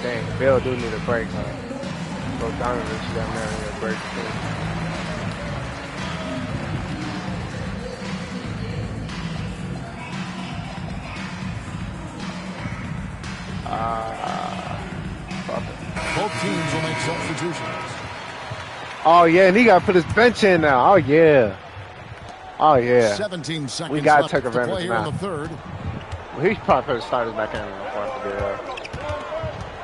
Dang, Bill do need a break, huh? So Donovan got married a break too. Fuck it. Both teams will make substitutions. Oh yeah, and he got to put his bench in now. Oh yeah. Oh yeah. 17 seconds we gotta left take to play advantage here in now. the third. Well, he probably put his starters back in.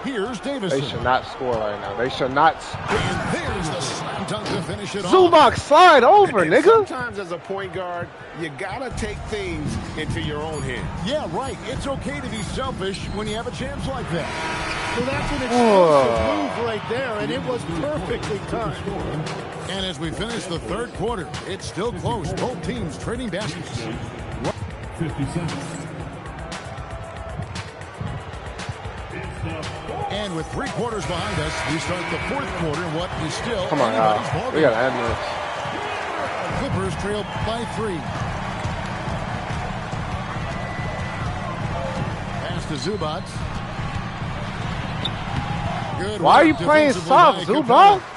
Here's Davison. They should not score right now. They should not. And there's the slam dunk to finish it off. Zubac, slide over, And nigga. sometimes as a point guard, you gotta take things into your own hands. Yeah, right. It's okay to be selfish when you have a chance like that. So that's an explosive move right there, and it was perfectly timed. And as we finish the third quarter, it's still close. Both teams trading baskets. 50 seconds. And with 3 quarters behind us, we start the fourth quarter in what is still Come on, anybody's ball we game. gotta end this. Clippers trail by 3. Pass to Zubac. Good Why are you work playing defensively soft, by Zubac? Capella.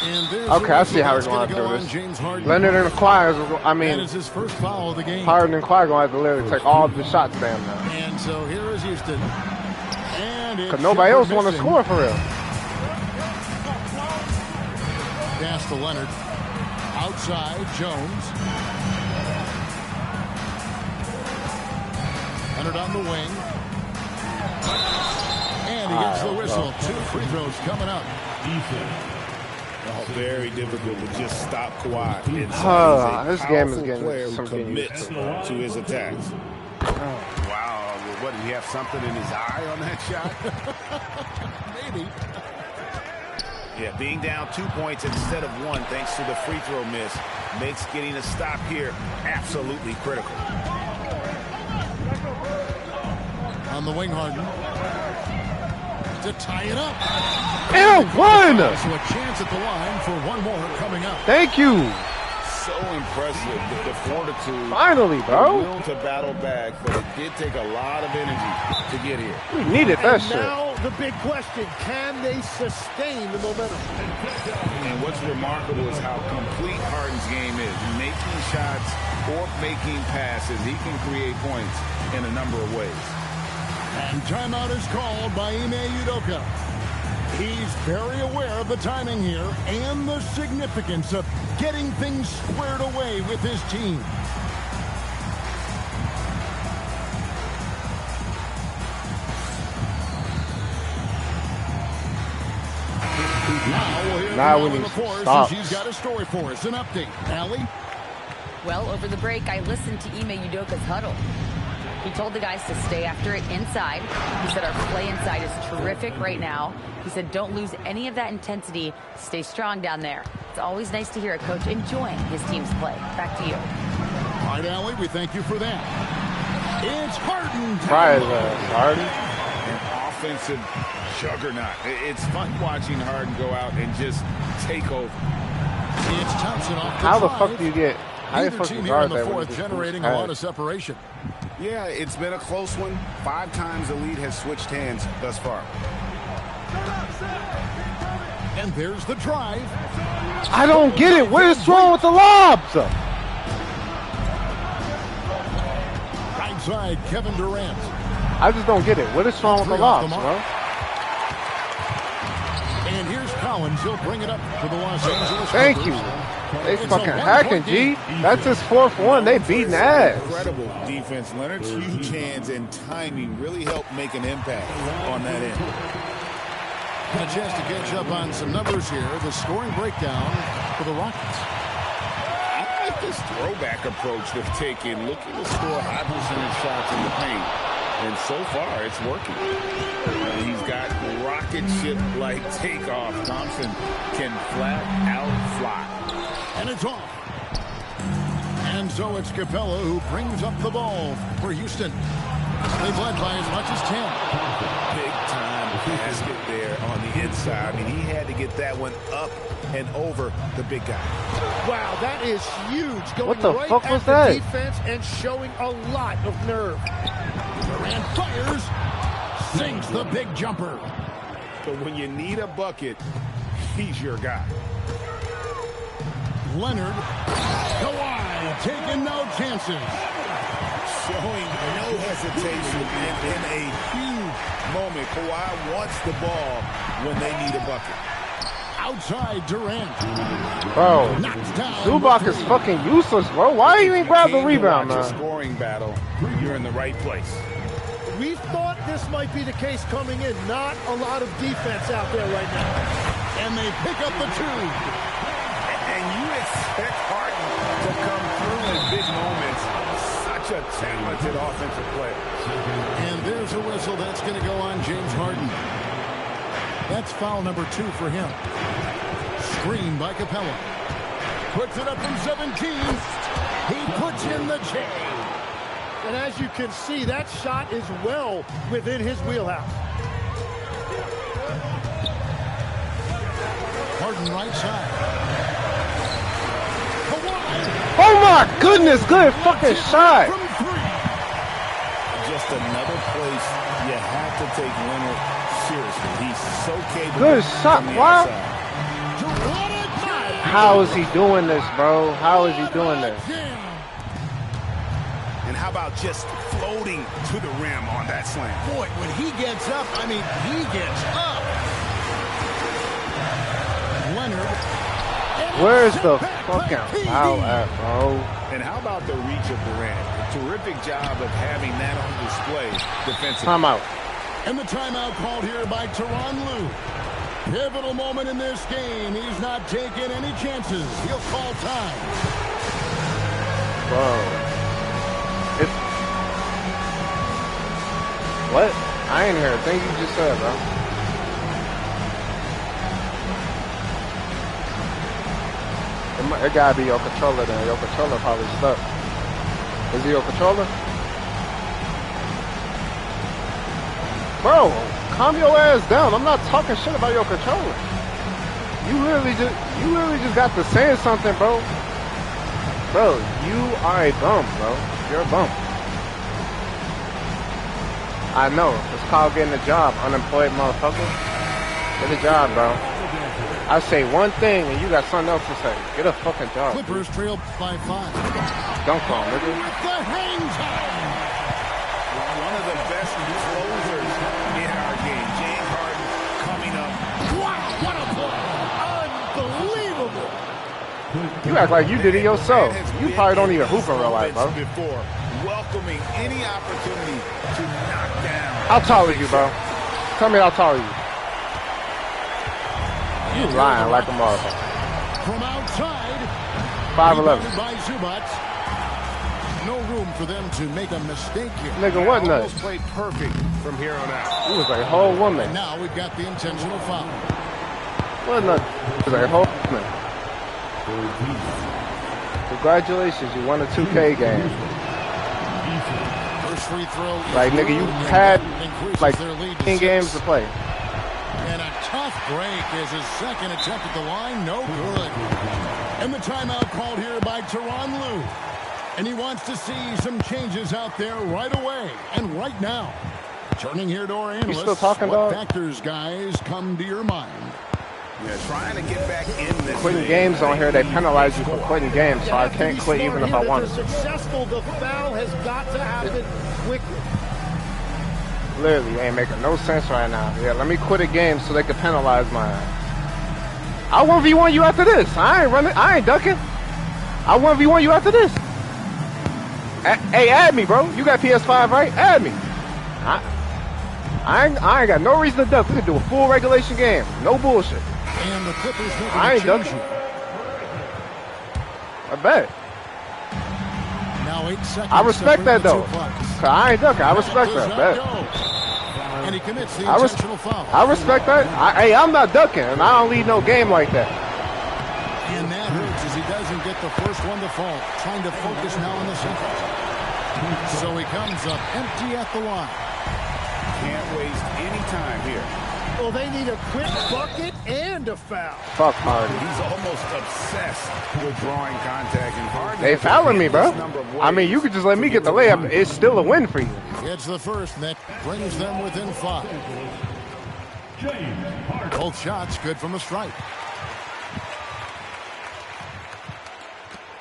And there's Okay, I see how Zubac's we're going to gonna do go on this. James Harden. Leonard and Kawhi, That mean, is his first foul of the game. Harden and Kawhi gonna have to literally take all the shots down now. And so here is Houston. And it's Cause nobody else want to missing. score for real. Pass to Leonard. Outside, Jones. Leonard on the wing. And he gets the whistle. 2 free throws coming up. Oh, very difficult to just stop Kawhi. This game is Powerful getting player who something commits to his attacks. Wow, what, did he have something in his eye on that shot? Maybe. Yeah, being down 2 points instead of 1 thanks to the free throw miss makes getting a stop here absolutely critical. On the wing, Harden. To tie it up. And one! So a chance at the line for one more coming up. Thank you. So impressive with the fortitude. Finally, bro. The will to battle back, but it did take a lot of energy to get here. We needed that And shit. now the big question, can they sustain the momentum? And what's remarkable is how complete Harden's game is. Making shots or making passes, he can create points in a number of ways. And timeout is called by Ime Udoka. He's very aware of the timing here and the significance of getting things squared away with his team. Now we'll hear Now from we Allie need some McCoy stops. since she's got a story for us. An update. Allie? Well, over the break, I listened to Ime Udoka's huddle. He told the guys to stay after it inside. He said our play inside is terrific right now. He said don't lose any of that intensity. Stay strong down there. It's always nice to hear a coach enjoying his team's play. Back to you. All right, Allie, we thank you for that. It's Harden. Harden. An offensive juggernaut. It's fun watching Harden go out and just take over. It's Thompson off the How the drive. fuck do you get? How the Neither fuck team you here in guard the that when fourth you just generating lose a lot pass? of separation. Yeah, it's been a close one. 5 times the lead has switched hands thus far. And there's the drive. I don't get it. What is wrong with the lobs? Right side, Kevin Durant. I just don't get it. What is wrong with the Three off the lobs, mark. bro? And here's Collins. He'll bring it up to the Los Angeles Thank Clippers. you. They It's a fucking one-point hacking, G. game. That's his 4th one. They beating ass. Incredible defense. Leonard's huge hands and timing really helped make an impact on that end. And a chance to catch up on some numbers here. The scoring breakdown for the Rockets. I like this throwback approach they've taken, looking to score high percentage shots in the paint. And so far, it's working. He's got rocket ship-like takeoff. Thompson can flat out fly. And it's off. And so it's Capella who brings up the ball for Houston. They've led by as much as 10. Big-time basket there on the inside. I mean, he had to get that one up and over the big guy. Wow, that is huge. Going What the right fuck at was the that? defense and showing a lot of nerve. Durant fires. Sinks the big jumper. But when you need a bucket, he's your guy. Leonard. Kawhi taking no chances. Showing no hesitation and in a huge moment. Kawhi wants the ball when they need a bucket. Outside Durant. Bro, Zubac is fucking useless, bro. Why you ain't grab the rebound, man? man? Scoring battle, you're in the right place. We thought this might be the case coming in. Not a lot of defense out there right now. And they pick up the two. And you expect Harden to come through in big moments. Such a talented offensive player. And there's a whistle that's going to go on James Harden. That's foul number 2 for him. Screen by Capella. Puts it up from 17. He puts in the J. And as you can see, that shot is well within his wheelhouse. Harden right side. Oh my goodness, good fucking shot. Just another place you have to take Leonard seriously. He's so capable. Good shot, wow. How is he doing this, bro? How is he doing this? And how about just floating to the rim on that slam? Boy, when he gets up, I mean, he gets up. Leonard. Where's the fucking foul at, bro? And how about the reach of Durant? A terrific job of having that on display defensively. Timeout. And the timeout called here by Tyronn Lue. Pivotal moment in this game. He's not taking any chances. He'll call time. Bro. What? I ain't hear a thing you just said, bro. It gotta be your controller then. Your controller probably stuck. Is it your controller? Bro, calm your ass down. I'm not talking shit about your controller. You really just got to saying something, bro. Bro, you are a bum, bro. You're a bum. I know. It's called getting a job, unemployed motherfucker. Get a job, bro. I say one thing and you got something else to say. Get a fucking job. Clippers trail by 5. Dunk on, nigga. The hang time. One of the best closers in our game. James Harden coming up. Wow, what a play. Unbelievable. You act like you did it yourself. You probably don't even hoop in real life, bro. Before welcoming any opportunity to knock down. How tall are you, bro? Tell me how tall are you? You lying like a motherfucker. From outside. 5'11". By Zubac. No room for them to make a mistake here. Nigga, what nuts? Almost played perfect from here on out. You was a whole woman. And now we've got the intentional foul. What nuts? You was a whole woman. Congratulations, you won a 2K game. First free throw. Like, nigga, you had like 10 games to play. And a tough break is his second attempt at the line. No good. And the timeout called here by Tyronn Lue. And he wants to see some changes out there right away and right now. Turning here to our analysts. You still talking, what dog? factors, guys, come to your mind? Yeah, trying to get back in this. Quitting games on here, they penalize you for quitting games, so I can't quit even if I want to. Successful, the foul has got to happen quickly. Literally, ain't making no sense right now. Yeah, let me quit a game so they can penalize my ass. I'll 1v1 you after this. I ain't running. I ain't ducking. I'll 1v1 you after this. Hey, add me, bro. You got PS5, right? Add me. I ain't got no reason to duck. We can do a full regulation game. No bullshit. And the Clippers I ain't ducking. I bet. Now 8 seconds. I respect that, though. I ain't ducking. I respect that. Bet. And he commits the intentional foul. I respect that. Hey, I'm not ducking, and I don't lead no game like that. And that hurts as he doesn't get the first one to fall. Trying to focus now on the second. So he comes up empty at the line. can't waste any time here. Well, they need a quick bucket and a foul. Fuck Harden. He's almost obsessed with drawing contact, and Harden. They fouling me, bro. I mean, you could just let me get the layup. It's still a win for you. Gets the first, and that brings them within 5. Both shots good from the stripe.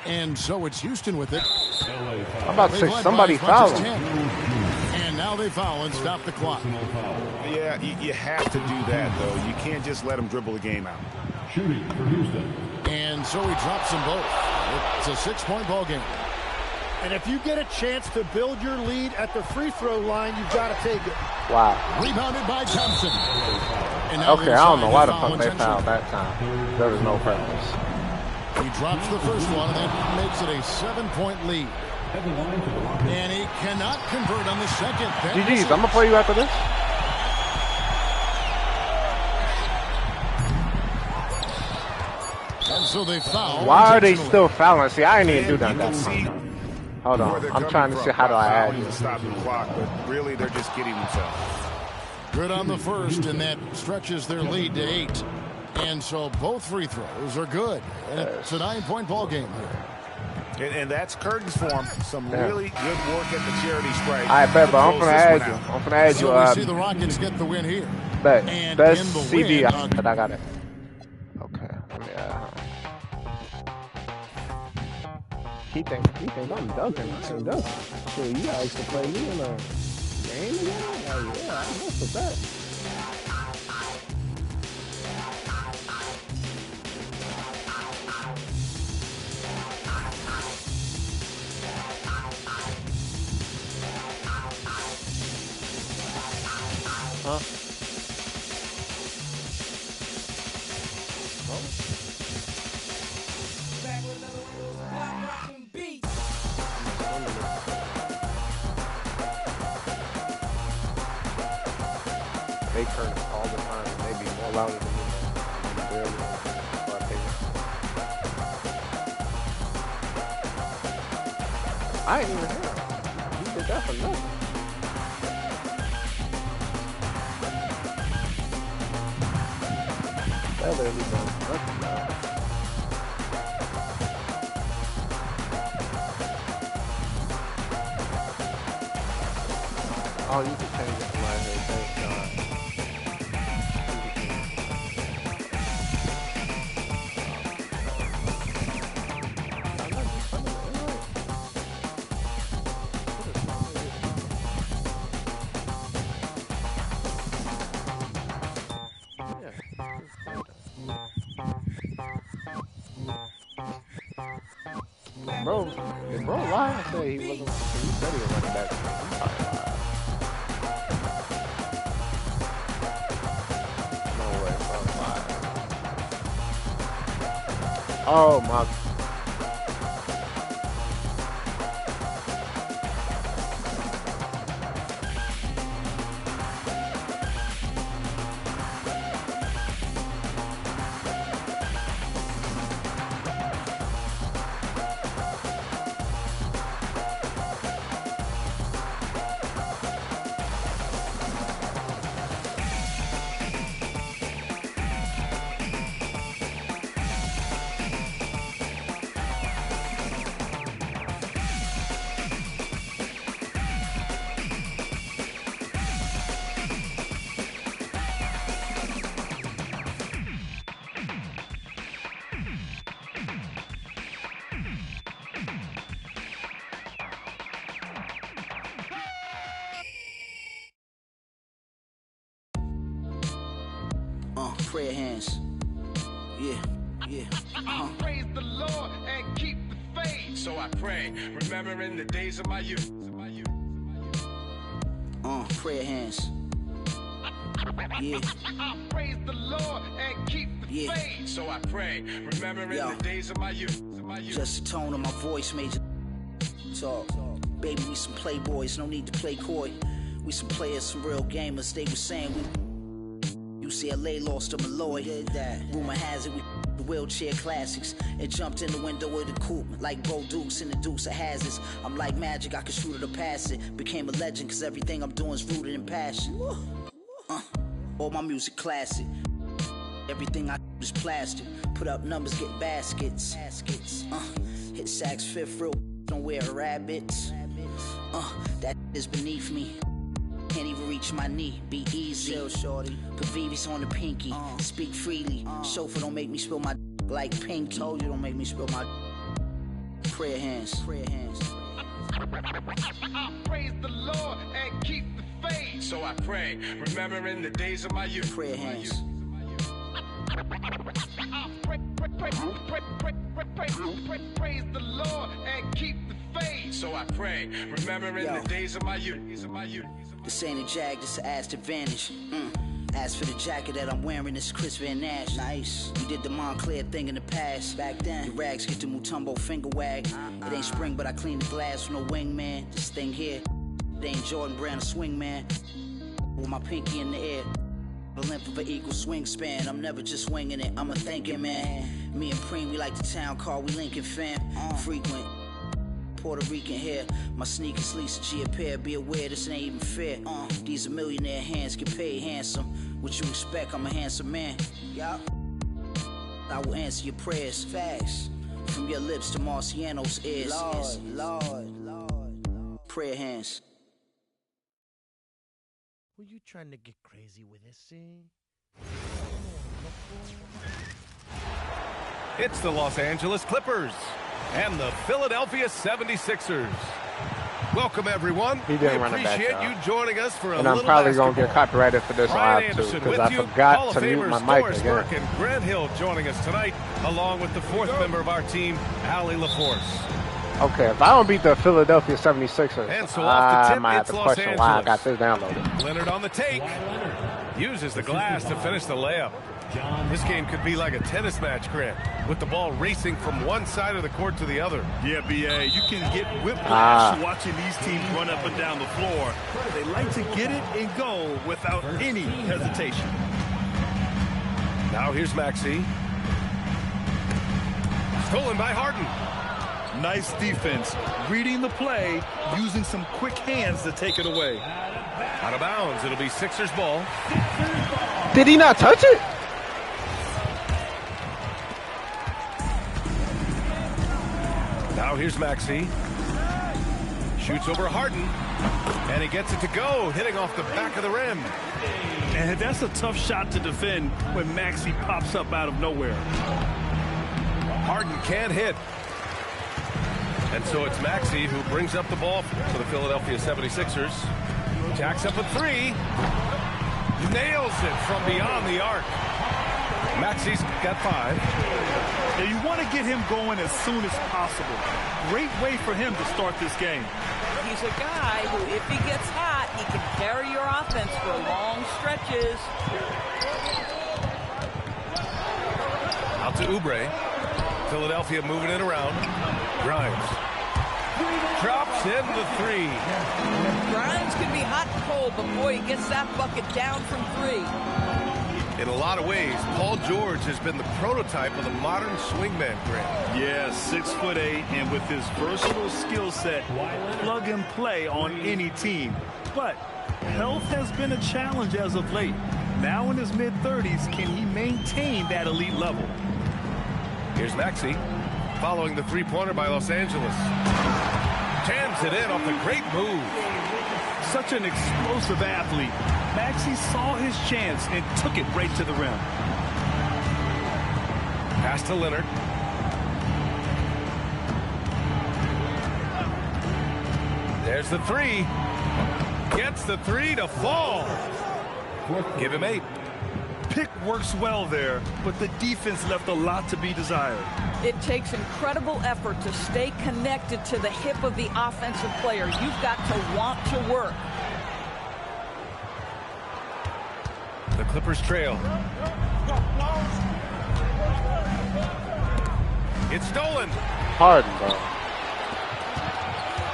And so it's Houston with it. I'm about to say somebody fouled him. And now they foul and stop the clock. Yeah, you have to do that, though. You can't just let them dribble the game out. Shooting for Houston. And so he drops them both. It's a 6-point ball game. And if you get a chance to build your lead at the free throw line, you've got to take it. Wow. Rebounded by Thompson. And now Okay, I don't know why the fuck they fouled that time. There was no purpose. He drops the first one, and that makes it a 7-point lead. And he cannot convert on the second. GG's, I'm going to play you after this. And so they foul. Why are they still fouling? See, I ain't even do that time. Hold on. I'm trying to see how do I add you. Stop the clock, but really they're just kidding themselves. Good on the first, and that stretches their lead to 8. And so both free throws are good. And it's a 9-point ball game here. And that's curtains for him. Some really good work at the charity stripe. I bet, but I'm going to add you. I'm going to add you. So we see the Rockets get the win here. Bet. And Best in the CD. win, I got it. Okay. Let me He think I'm dunking. I ain't dunking. So you guys to play me in a game again? Oh, yeah, I mess with that. Huh? They turn all the time. They be more louder than me. I ain't even here. He did that for nothing. That literally does nothing now. Oh, you can change it to my head. Thank God. Bro, why I say he wasn't? He said he was running back. No way, bro. Why? Oh my. Prayer hands. Yeah. Praise the Lord and keep the faith. So I pray, remembering the days of my youth. Prayer hands. Yeah. Praise the Lord and keep the faith. So I pray, remembering the days of my youth. Just the tone of my voice made you talk. Baby, we some playboys, no need to play coy. We some players, some real gamers. They were saying we UCLA lost to Malloy. Rumor has it we wheelchair classics and jumped in the window of the coupe like Bo Dukes in the Dukes of Hazzards. I'm like magic, I can shoot it or pass it. Became a legend cause everything I'm doing is rooted in passion. All my music classic. Everything I do is plastic. Put up numbers, get baskets. Hit sacks, fifth real, don't wear rabbits. That is beneath me. Can't even reach my knee, be easy. Chill, shorty. Put VVs on the pinky, speak freely. Chauffeur don't make me spill my like Pinky. Told you don't make me spill my prayer hands. Prayer hands. Praise the Lord and keep the faith. So I pray, remembering the days of my youth. Prayer hands. Praise the Lord and keep the faith. So I pray, remembering the days of my youth. This ain't a Jag, this an Aston Vantage. As for the jacket that I'm wearing, it's Chris Van Nash. Nice. We did the Montclair thing in the past. Back then, the rags get the Mutombo finger wag. It ain't spring, but I clean the glass with no wingman. This thing here, it ain't Jordan Brand, a swing man. With my pinky in the air. The length of an equal swing span. I'm never just winging it, I'm a thinking man. Me and Preem, we like the town car, we Lincoln fam. Frequent. Puerto Rican hair, my sneakers Lisa G a pair. Be aware this ain't even fair. These are millionaire hands, get paid handsome. What you expect? I'm a handsome man. Yup. I will answer your prayers. Facts. From your lips to Marciano's ears. Lord. Prayer hands. Were you trying to get crazy with this scene? It's the Los Angeles Clippers and the Philadelphia 76ers. Welcome, everyone. He didn't we run it back, appreciate you joining us for a and little I'm probably going to basketball. get copyrighted for this Ryan live, too, Anderson because with I you. forgot Hall of to mute Famers my mic Doris again. Burke and Grant Hill joining us tonight, along with the fourth member of our team, Allie LaForce. Okay, if I don't beat the Philadelphia 76ers, And so off the I tip, might have it's to Los question why I Angeles. got this downloaded. Leonard on the take. Uses the glass to finish the layup. This game could be like a tennis match, Grant, with the ball racing from one side of the court to the other. Yeah, B.A., you can get whiplash watching these teams run up and down the floor. They like to get it and go without any hesitation. Now here's Maxey. Stolen by Harden. Nice defense, reading the play, using some quick hands to take it away. Out of bounds, it'll be Sixers ball. Did he not touch it? Now here's Maxey. Shoots over Harden. And he gets it to go, hitting off the back of the rim. And that's a tough shot to defend when Maxey pops up out of nowhere. Harden can't hit. And so it's Maxey who brings up the ball for the Philadelphia 76ers. Jacks up a three. Nails it from beyond the arc. Maxey's got 5. Now you want to get him going as soon as possible. Great way for him to start this game. He's a guy who, if he gets hot, he can carry your offense for long stretches. Out to Oubre. Philadelphia moving it around. Grimes. Drops in the 3. Grimes can be hot and cold, but boy, he gets that bucket down from 3. In a lot of ways, Paul George has been the prototype of the modern swingman, Grant. Yeah, 6'8", and with his versatile skill set, plug and play on any team. But health has been a challenge as of late. Now in his mid-30s, can he maintain that elite level? Here's Maxey, following the three-pointer by Los Angeles. Jams it in off the great move. Such an explosive athlete. Maxey saw his chance and took it right to the rim. Pass to Leonard. There's the 3. Gets the 3 to fall. Give him 8. Pick works well there, but the defense left a lot to be desired. It takes incredible effort to stay connected to the hip of the offensive player. You've got to want to work. The Clippers trail. It's stolen. Harden, bro.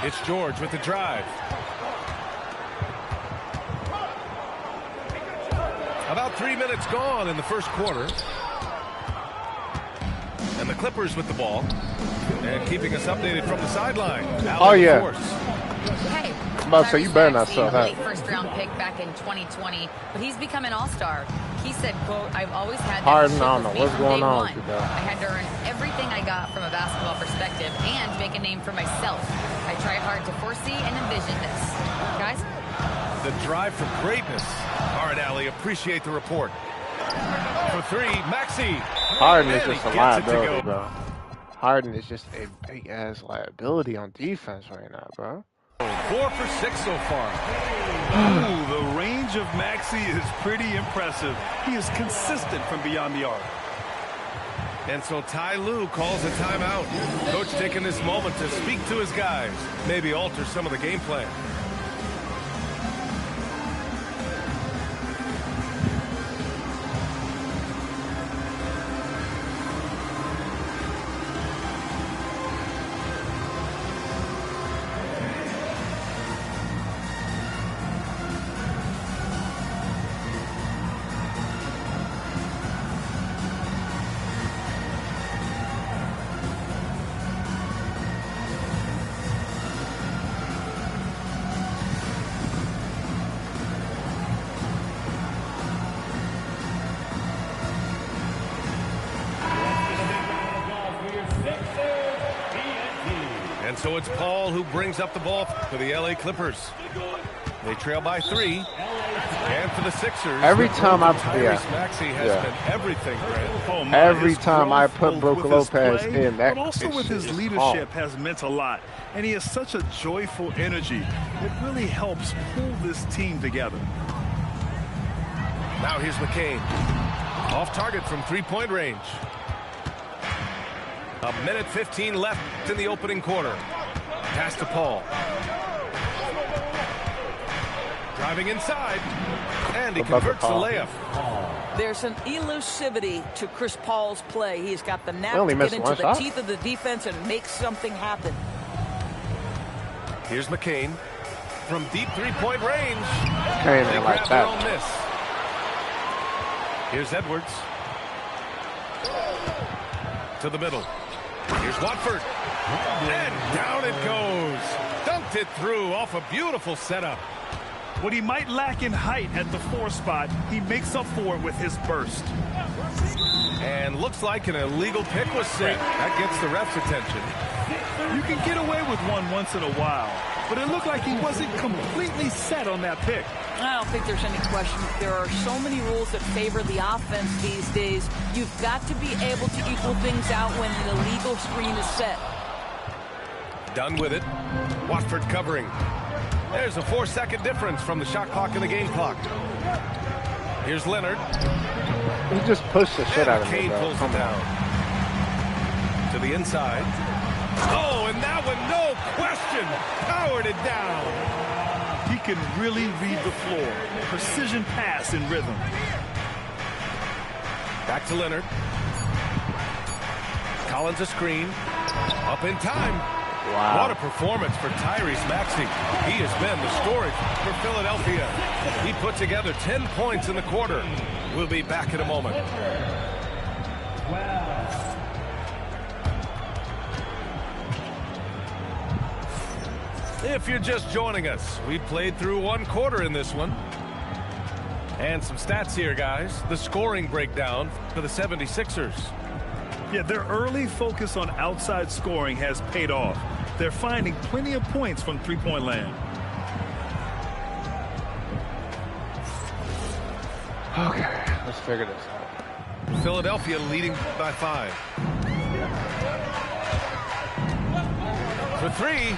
It's George with the drive. About 3 minutes gone in the first quarter. And the Clippers with the ball. And keeping us updated from the sideline. Oh, yeah. Hey, I'm about to say, you better not sell that. Late first-round pick back in 2020, but he's become an all-star. He said, quote, I've always had that Harden, shit I don't know with me what's from going day on one. with you, bro. I had to earn everything I got from a basketball perspective and make a name for myself. I tried hard to foresee and envision this. Guys? The drive for greatness. All right, Allie, appreciate the report. For three, Maxey. Harden is And just he a gets it to liability, go. bro. Harden is just a big-ass liability on defense right now, bro. 4 for 6 so far. Ooh, the range of Maxey is pretty impressive. He is consistent from beyond the arc. And so Ty Lue calls a timeout. Coach taking this moment to speak to his guys. Maybe alter some of the game plan. And so it's Paul who brings up the ball for the LA Clippers. They trail by 3. And for the Sixers, Every time Tyrese Maxey has been everything, Grant. Every time I put Brook Lopez in, that but also with his leadership has meant a lot. And he has such a joyful energy. It really helps pull this team together. Now here's McCain. Off target from three-point range. 1:15 left in the opening quarter. Pass to Paul. Driving inside. And he converts the layup. There's an elusivity to Chris Paul's play. He's got the knack only to get missed into one the shot. teeth of the defense and make something happen. Here's McCain. From deep three-point range. Came They in like grab their that. own miss. Here's Edwards. To the middle. Here's Watford. And down it goes. Dunked it through off a beautiful setup. What he might lack in height at the 4 spot, he makes up for it with his burst. And looks like an illegal pick was set. That gets the ref's attention. You can get away with one once in a while, but it looked like he wasn't completely set on that pick. I don't think there's any question. There are so many rules that favor the offense these days. You've got to be able to equal things out when an illegal screen is set. Done with it. Watford covering. There's a 4-second difference from the shot clock and the game clock. Here's Leonard. He just pushed the shit out of me, Kane bro. pulls Come it on. down. To the inside. Oh, and that one, no question, powered it down. He can really read the floor. Precision pass in rhythm. Back to Leonard. Collins a screen. Up in time. Wow. What a performance for Tyrese Maxey. He has been the story for Philadelphia. He put together 10 points in the quarter. We'll be back in a moment. If you're just joining us, we played through 1 quarter in this one. And some stats here, guys. The scoring breakdown for the 76ers. Yeah, their early focus on outside scoring has paid off. They're finding plenty of points from three-point land. Okay, let's figure this out. Philadelphia leading by 5. For 3.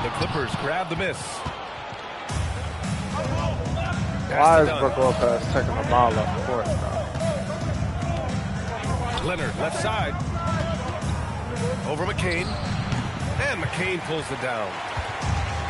The Clippers grab the miss. Why is Brook Lopez taking the ball up the court, bro? Leonard, left side. Over McCain. And McCain pulls it down.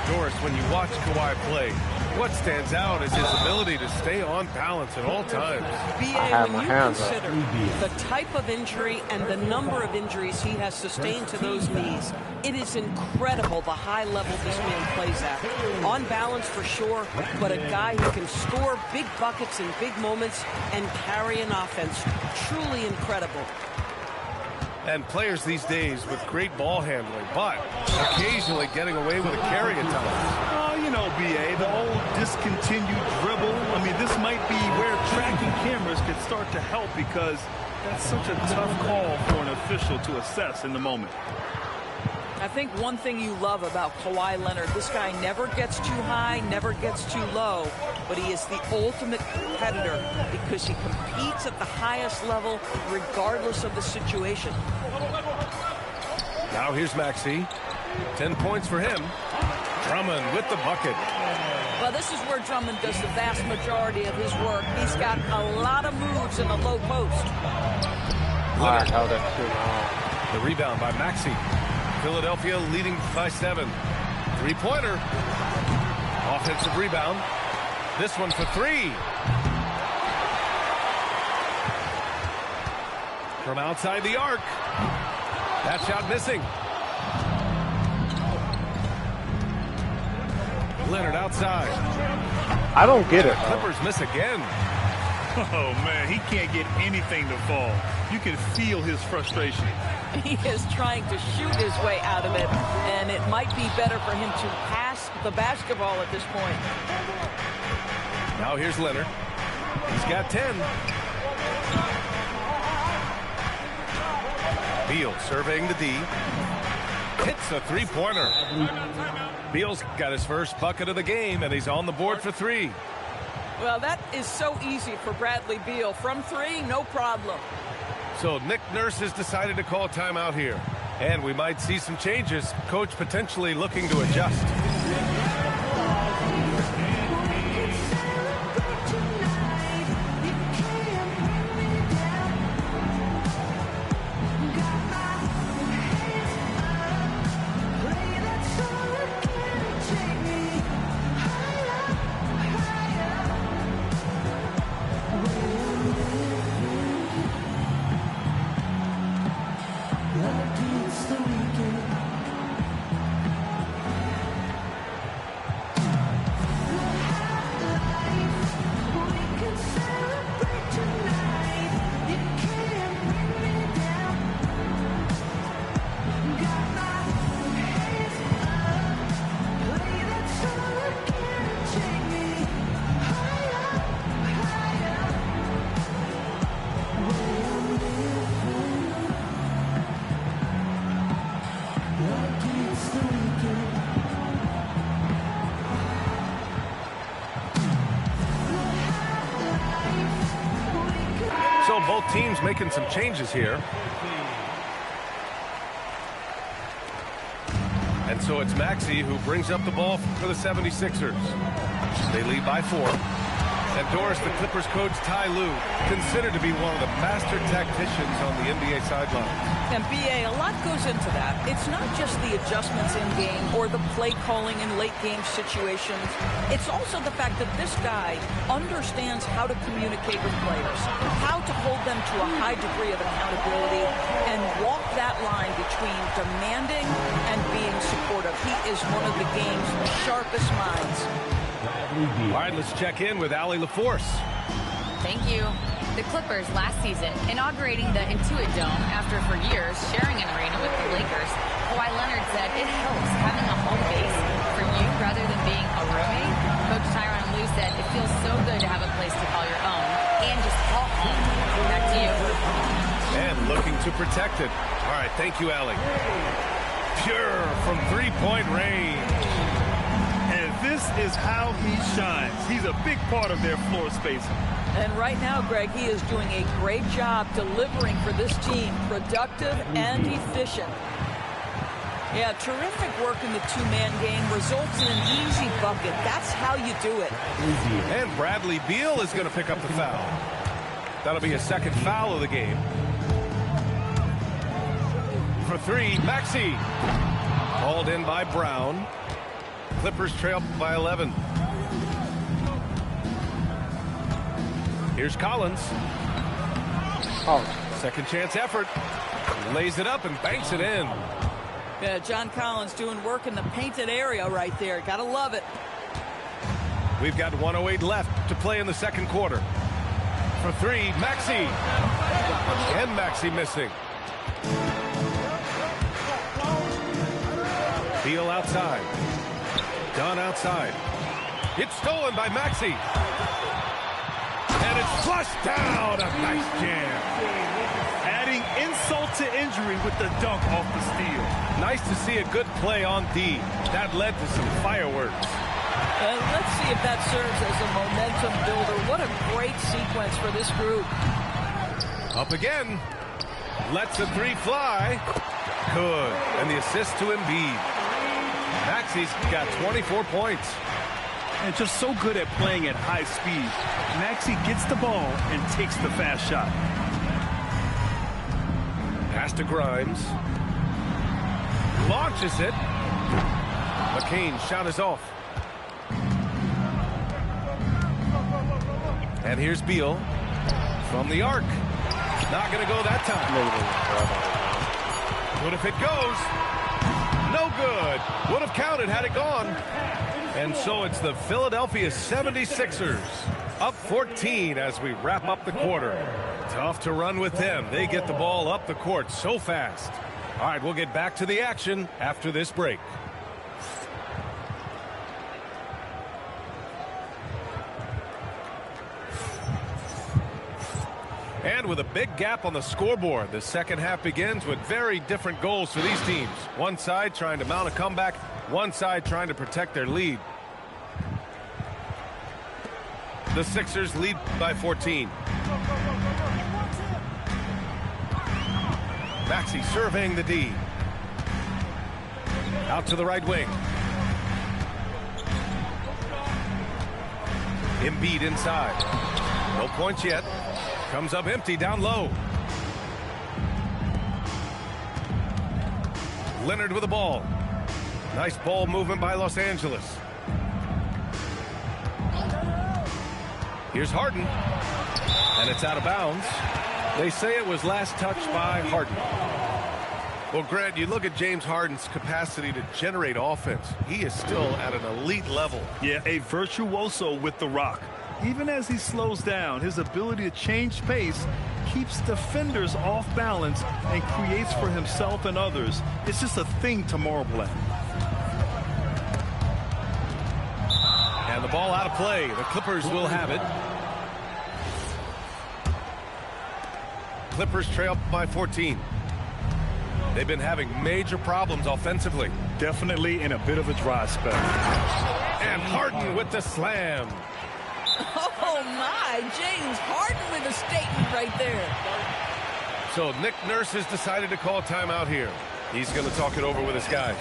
Doris, when you watch Kawhi play, what stands out is his ability to stay on balance at all times. BA, when you consider the type of injury and the number of injuries he has sustained to those knees, it is incredible the high level this man plays at. On balance for sure, but a guy who can score big buckets in big moments and carry an offense. Truly incredible. And players these days with great ball handling, but occasionally getting away with a carry at times. Oh, you know, B.A., the old discontinued dribble. I mean, this might be where tracking cameras could start to help because that's such a tough call for an official to assess in the moment. I think one thing you love about Kawhi Leonard, this guy never gets too high, never gets too low, but he is the ultimate competitor because he competes at the highest level regardless of the situation. Now here's Maxey. 10 points for him. Drummond with the bucket. Well, this is where Drummond does the vast majority of his work. He's got a lot of moves in the low post. Leonard. The rebound by Maxey. Philadelphia leading by 7. Three-pointer. Offensive rebound. This one for 3. From outside the arc. That shot missing. Leonard outside. I don't get it. Clippers miss again. Oh, man, he can't get anything to fall. You can feel his frustration. He is trying to shoot his way out of it, and it might be better for him to pass the basketball at this point. Now here's Leonard. He's got 10. Beal surveying the D. Hits a three-pointer. Beal's got his first bucket of the game, and he's on the board for 3. Well, that is so easy for Bradley Beal. From 3, no problem. So Nick Nurse has decided to call timeout here. And we might see some changes. Coach potentially looking to adjust. So both teams making some changes here. And so it's Maxey who brings up the ball for the 76ers. They lead by 4. And Doris, the Clippers coach Ty Lue, considered to be one of the master tacticians on the NBA sidelines. And B.A., a lot goes into that. It's not just the adjustments in game or the play calling in late game situations. It's also the fact that this guy understands how to communicate with players, how to hold them to a high degree of accountability, and walk that line between demanding and being supportive. He is one of the game's sharpest minds. All right, let's check in with Allie LaForce. Thank you. The Clippers last season inaugurating the Intuit Dome after for years sharing an arena with the Lakers. Kawhi Leonard said it helps having a home base for you rather than being a roommate. Coach Tyronn Lue said it feels so good to have a place to call your own and just call home. Back to you. And looking to protect it. All right, thank you, Allie. Pure from three-point range. This is how he shines. He's a big part of their floor spacing. And right now, Greg, he is doing a great job delivering for this team. Productive and efficient. Yeah, terrific work in the two-man game. Results in an easy bucket. That's how you do it. And Bradley Beal is going to pick up the foul. That'll be a second foul of the game. For 3, Maxey. Called in by Brown. Clippers trail by 11. Here's Collins. Second chance effort. Lays it up and banks it in. Yeah, John Collins doing work in the painted area right there. Gotta love it. We've got 1:08 left to play in the second quarter. For 3, Maxey. And Maxey missing. Beal outside. Dunn outside. It's stolen by Maxey. And it's flushed down. A nice jam. Adding insult to injury with the dunk off the steal. Nice to see a good play on D. That led to some fireworks. And let's see if that serves as a momentum builder. What a great sequence for this group. Up again. Lets a three fly. Good. And the assist to Embiid. Maxey's got 24 points. And just so good at playing at high speed. Maxey gets the ball and takes the fast shot. Pass to Grimes. Launches it. McCain's shot is off. And here's Beal from the arc. Not going to go that time. But if it goes, no good. Would have counted had it gone. And so it's the Philadelphia 76ers up 14 as we wrap up the quarter. Tough to run with them. They get the ball up the court so fast. All right, we'll get back to the action after this break. And with a big gap on the scoreboard, the second half begins with very different goals for these teams. One side trying to mount a comeback, one side trying to protect their lead. The Sixers lead by 14. Maxey surveying the D. Out to the right wing. Embiid inside. No points yet. Comes up empty down low. Leonard with the ball. Nice ball movement by Los Angeles. Here's Harden. And it's out of bounds. They say it was last touched by Harden. Well, Grant, you look at James Harden's capacity to generate offense. He is still at an elite level. Yeah, a virtuoso with the rock. Even as he slows down, his ability to change pace keeps defenders off balance and creates for himself and others. It's just a thing to marvel at. And the ball out of play. The Clippers will have it. Clippers trail by 14. They've been having major problems offensively. Definitely in a bit of a dry spell. And Harden with the slam. Oh, my. James Harden with a statement right there. So Nick Nurse has decided to call a timeout here. He's going to talk it over with his guys.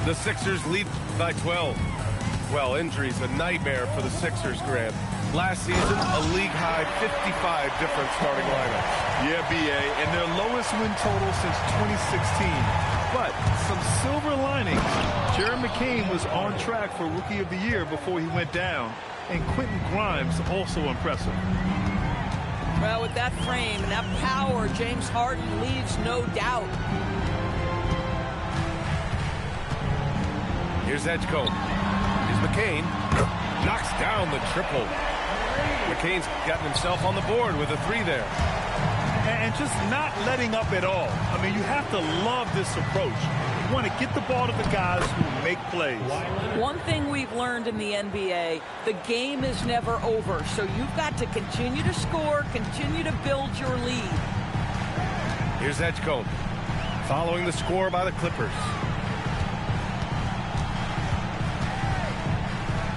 The Sixers lead by 12. Well, injuries a nightmare for the Sixers, Grant. Last season, a league-high 55 different starting lineups. Yeah, B.A., and their lowest win total since 2016. But some silver linings. Jared McCain was on track for Rookie of the Year before he went down. And Quentin Grimes also impressive. Well, with that frame and that power, James Harden leaves no doubt. Here's Edgecombe. Here's McCain. Knocks down the triple. McCain's gotten himself on the board with a three there. And just not letting up at all. I mean, you have to love this approach. You want to get the ball to the guys who make plays. One thing we've learned in the NBA, the game is never over. So you've got to continue to score, continue to build your lead. Here's Edgecombe following the score by the Clippers.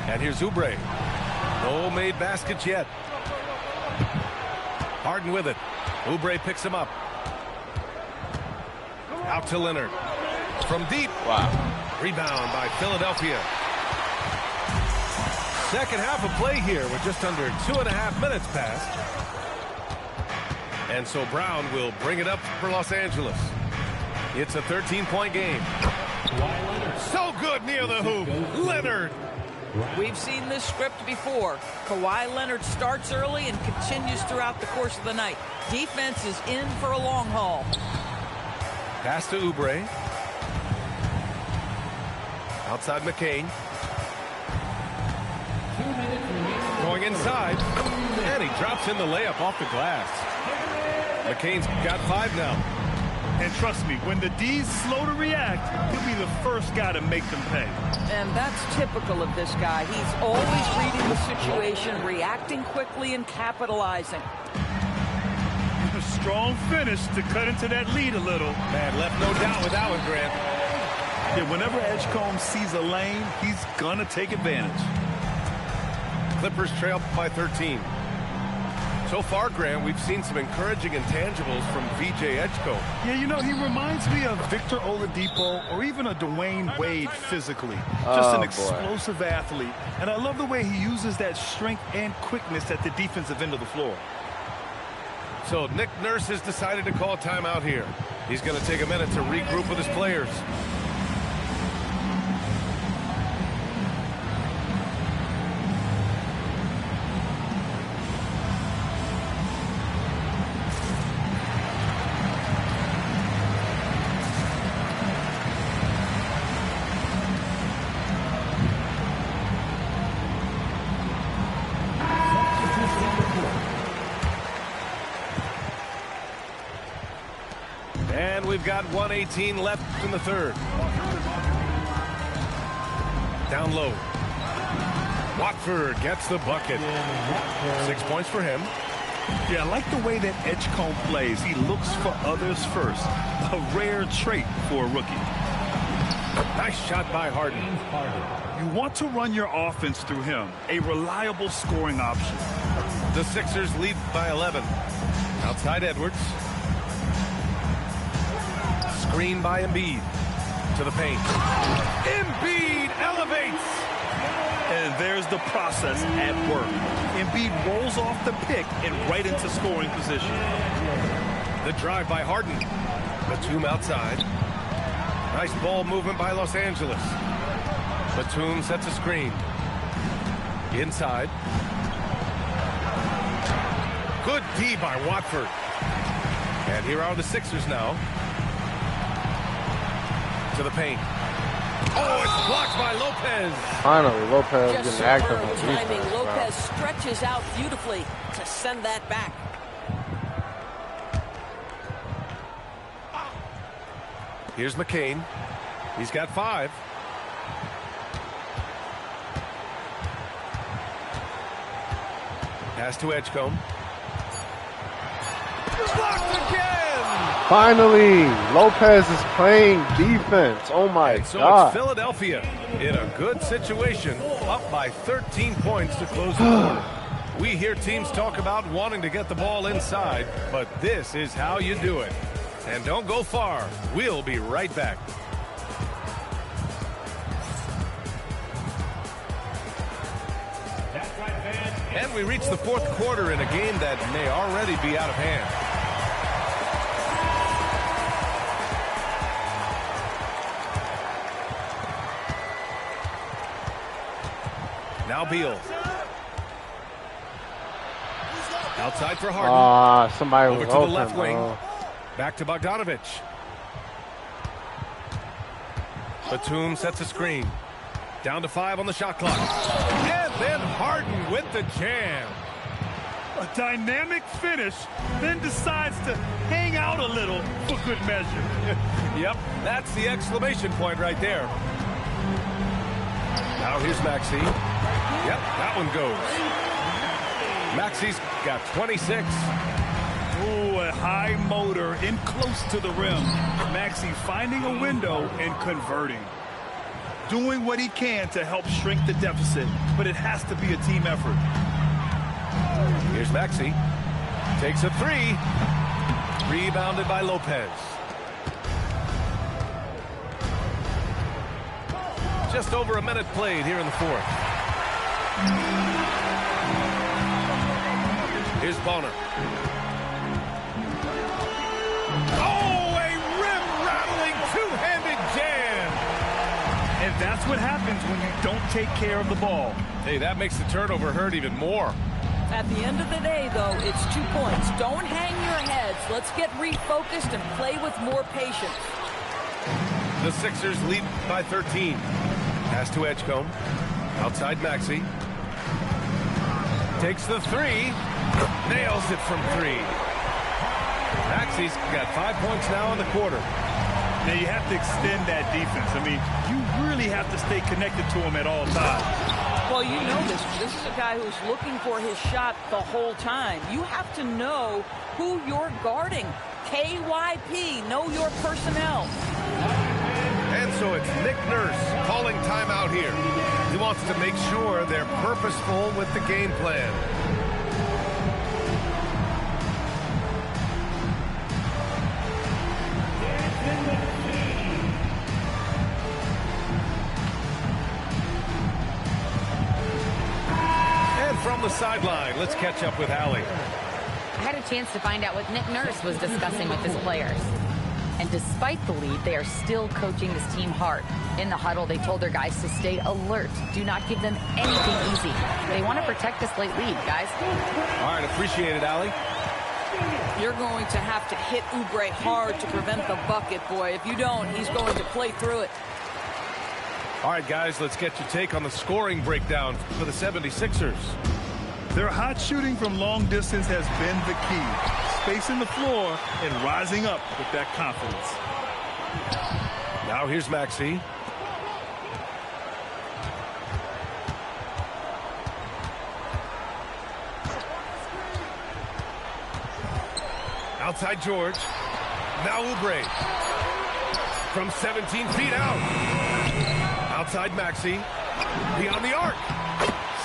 And here's Oubre. No made baskets yet. Harden with it. Oubre picks him up. Out to Leonard. From deep. Wow. Rebound by Philadelphia. Second half of play here with just under 2.5 minutes passed. And so Brown will bring it up for Los Angeles. It's a 13-point game. So good near the hoop. Leonard. We've seen this script before. Kawhi Leonard starts early and continues throughout the course of the night. Defense is in for a long haul. Pass to Oubre. Outside McCain. Going inside. And he drops in the layup off the glass. McCain's got 5 now. And trust me, when the D's slow to react, he'll be the first guy to make them pay. And that's typical of this guy. He's always reading the situation, reacting quickly, and capitalizing. A strong finish to cut into that lead a little. Man, left no doubt with that one, Grant. Yeah, whenever Edgecombe sees a lane, he's going to take advantage. Clippers trail by 13. So far, Grant, we've seen some encouraging intangibles from VJ Edgecombe. Yeah, you know, he reminds me of Victor Oladipo or even a Dwayne Wade physically. Just an explosive athlete. And I love the way he uses that strength and quickness at the defensive end of the floor. So Nick Nurse has decided to call a timeout here. He's going to take a minute to regroup with his players. We've got 1:18 left in the third. Down low. Watford gets the bucket. 6 points for him. Yeah, I like the way that Edgecombe plays. He looks for others first. A rare trait for a rookie. Nice shot by Harden. You want to run your offense through him. A reliable scoring option. The Sixers lead by 11. Outside Edwards. Screen by Embiid. To the paint. Embiid elevates. And there's the process at work. Embiid rolls off the pick and right into scoring position. The drive by Harden. Batum outside. Nice ball movement by Los Angeles. Batum sets a screen. Inside. Good D by Watford. And here are the Sixers now. To the paint. Oh, it's blocked by Lopez. Finally, Lopez Just getting active superb on timing. defense. Lopez stretches out beautifully to send that back. Here's McCain. He's got 5. Pass to Edgecombe. Blocked again! Finally, Lopez is playing defense. Oh my So God. it's Philadelphia in a good situation, up by 13 points to close the quarter. We hear teams talk about wanting to get the ball inside, but this is how you do it. And don't go far. We'll be right back. And we reach the fourth quarter in a game that may already be out of hand. Now Beal. Outside for Harden. Somebody over was to the open, left wing. bro. Back to Bogdanovich. Batum sets a screen. Down to 5 on the shot clock. And then Harden with the jam. A dynamic finish, then decides to hang out a little for good measure. Yep, that's the exclamation point right there. Now here's Maxey. Yep, that one goes. Maxey's got 26. Ooh, a high motor in close to the rim. Maxey finding a window and converting. Doing what he can to help shrink the deficit, but it has to be a team effort. Here's Maxey. Takes a three. Rebounded by Lopez. Just over a minute played here in the fourth. Here's Bonner. Oh, a rim-rattling two-handed jam. And that's what happens when you don't take care of the ball. Hey, that makes the turnover hurt even more. At the end of the day, though, it's 2 points. Don't hang your heads. Let's get refocused and play with more patience. The Sixers lead by 13. Pass to Edgecombe. Outside Maxey. Takes the three. Nails it from three. Maxey's got 5 points now in the quarter. Now you have to extend that defense. I mean, you really have to stay connected to him at all times. Well, you know this. This is a guy who's looking for his shot the whole time. You have to know who you're guarding. KYP, know your personnel. And so it's Nick Nurse calling timeout here. He wants to make sure they're purposeful with the game plan. And from the sideline, let's catch up with Allie. I had a chance to find out what Nick Nurse was discussing with his players. And despite the lead, they are still coaching this team hard. In the huddle, they told their guys to stay alert. Do not give them anything easy. They want to protect this late lead, guys. All right, appreciate it, Allie. You're going to have to hit Oubre hard to prevent the bucket, boy. If you don't, he's going to play through it. All right, guys, let's get your take on the scoring breakdown for the 76ers. Their hot shooting from long distance has been the key. Spacing the floor and rising up with that confidence. Now here's Maxey. Outside George. Now Oubre. From 17 feet out. Outside Maxey. Beyond the arc.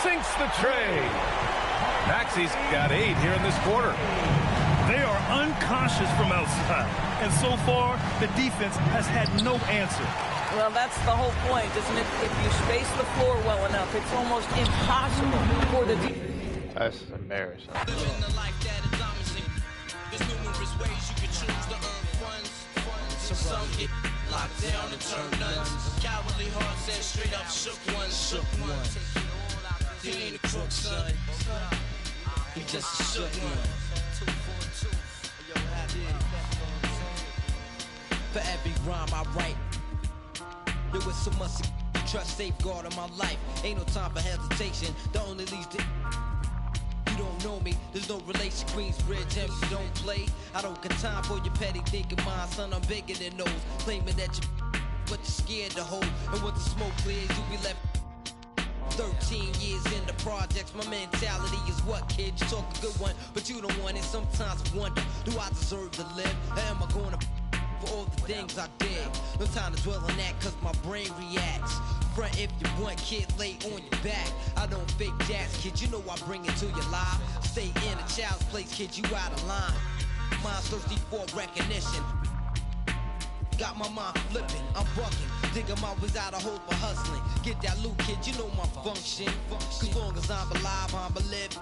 Sinks the tray. Maxey's got 8 here in this quarter. They are unconscious from outside. And so far, the defense has had no answer. Well, that's the whole point, isn't it? If you space the floor well enough, it's almost impossible for the defense. That's embarrassing. Some get locked down and turn nuns. Cowardly hearts and straight up shook ones. He ain't a crook, son. He just a shook one. For every rhyme I write, there was so much trust safeguard in my life. Ain't no time for hesitation. The only leads to you don't know me, there's no relation. Queensbridge, MC don't play. I don't got time for your petty thinking, my son, I'm bigger than those. Claiming that you but you're scared to hold. And once the smoke clears, you be left 13 years in the projects. My mentality is what, kid? You talk a good one, but you don't want it. Sometimes I wonder, do I deserve to live? Or am I gonna for all the things I did? No time to dwell on that, cause my brain reacts. Front if you want, kid, lay on your back. I don't fake jazz, kid, you know I bring it to your life. Stay in a child's place, kid, you out of line. Mind's thirsty for recognition. Got my mind flipping, I'm bucking. Digging my ways out of hope for hustling. Get that loot, kid, you know my function. Cause long as I'm alive, I'm a live.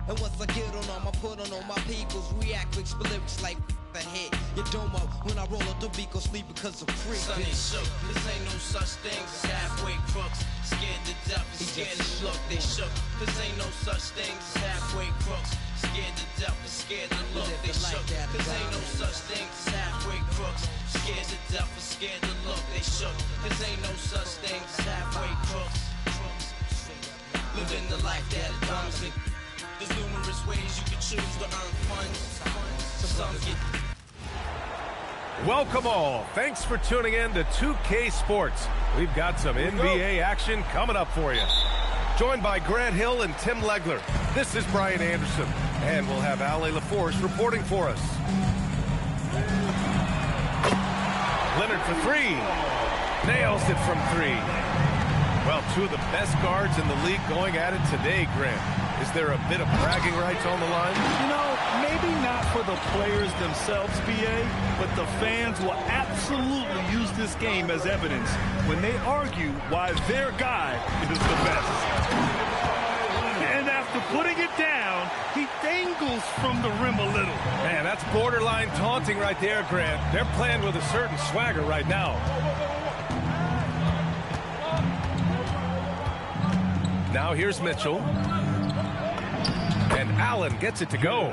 And once I get on them, I put on all my peoples. React with lyrics like the hit. You don't know when I roll up the beat, go sleep because of free. Sonny shook, this ain't no such thing as halfway crooks. Scared to death and scared to look, they shook. This ain't no such thing as halfway crooks. Scared to death and scared to look, they shook. This ain't no such thing as halfway crooks. Scared to death and scared to look, they shook. This ain't no such thing as halfway crooks. Living the life that it comes in. There's numerous ways you can choose to earn funds. Some get Welcome all. Thanks for tuning in to 2K Sports. We've got some NBA action coming up for you. Joined by Grant Hill and Tim Legler. This is Brian Anderson. And we'll have Ali LaForce reporting for us. Leonard for three. Nails it from three. Well, two of the best guards in the league going at it today, Grant. Is there a bit of bragging rights on the line? You know, maybe not for the players themselves, BA, but the fans will absolutely use this game as evidence when they argue why their guy is the best. And after putting it down, he dangles from the rim a little. Man, that's borderline taunting right there, Grant. They're playing with a certain swagger right now. Now here's Mitchell. And Allen gets it to go.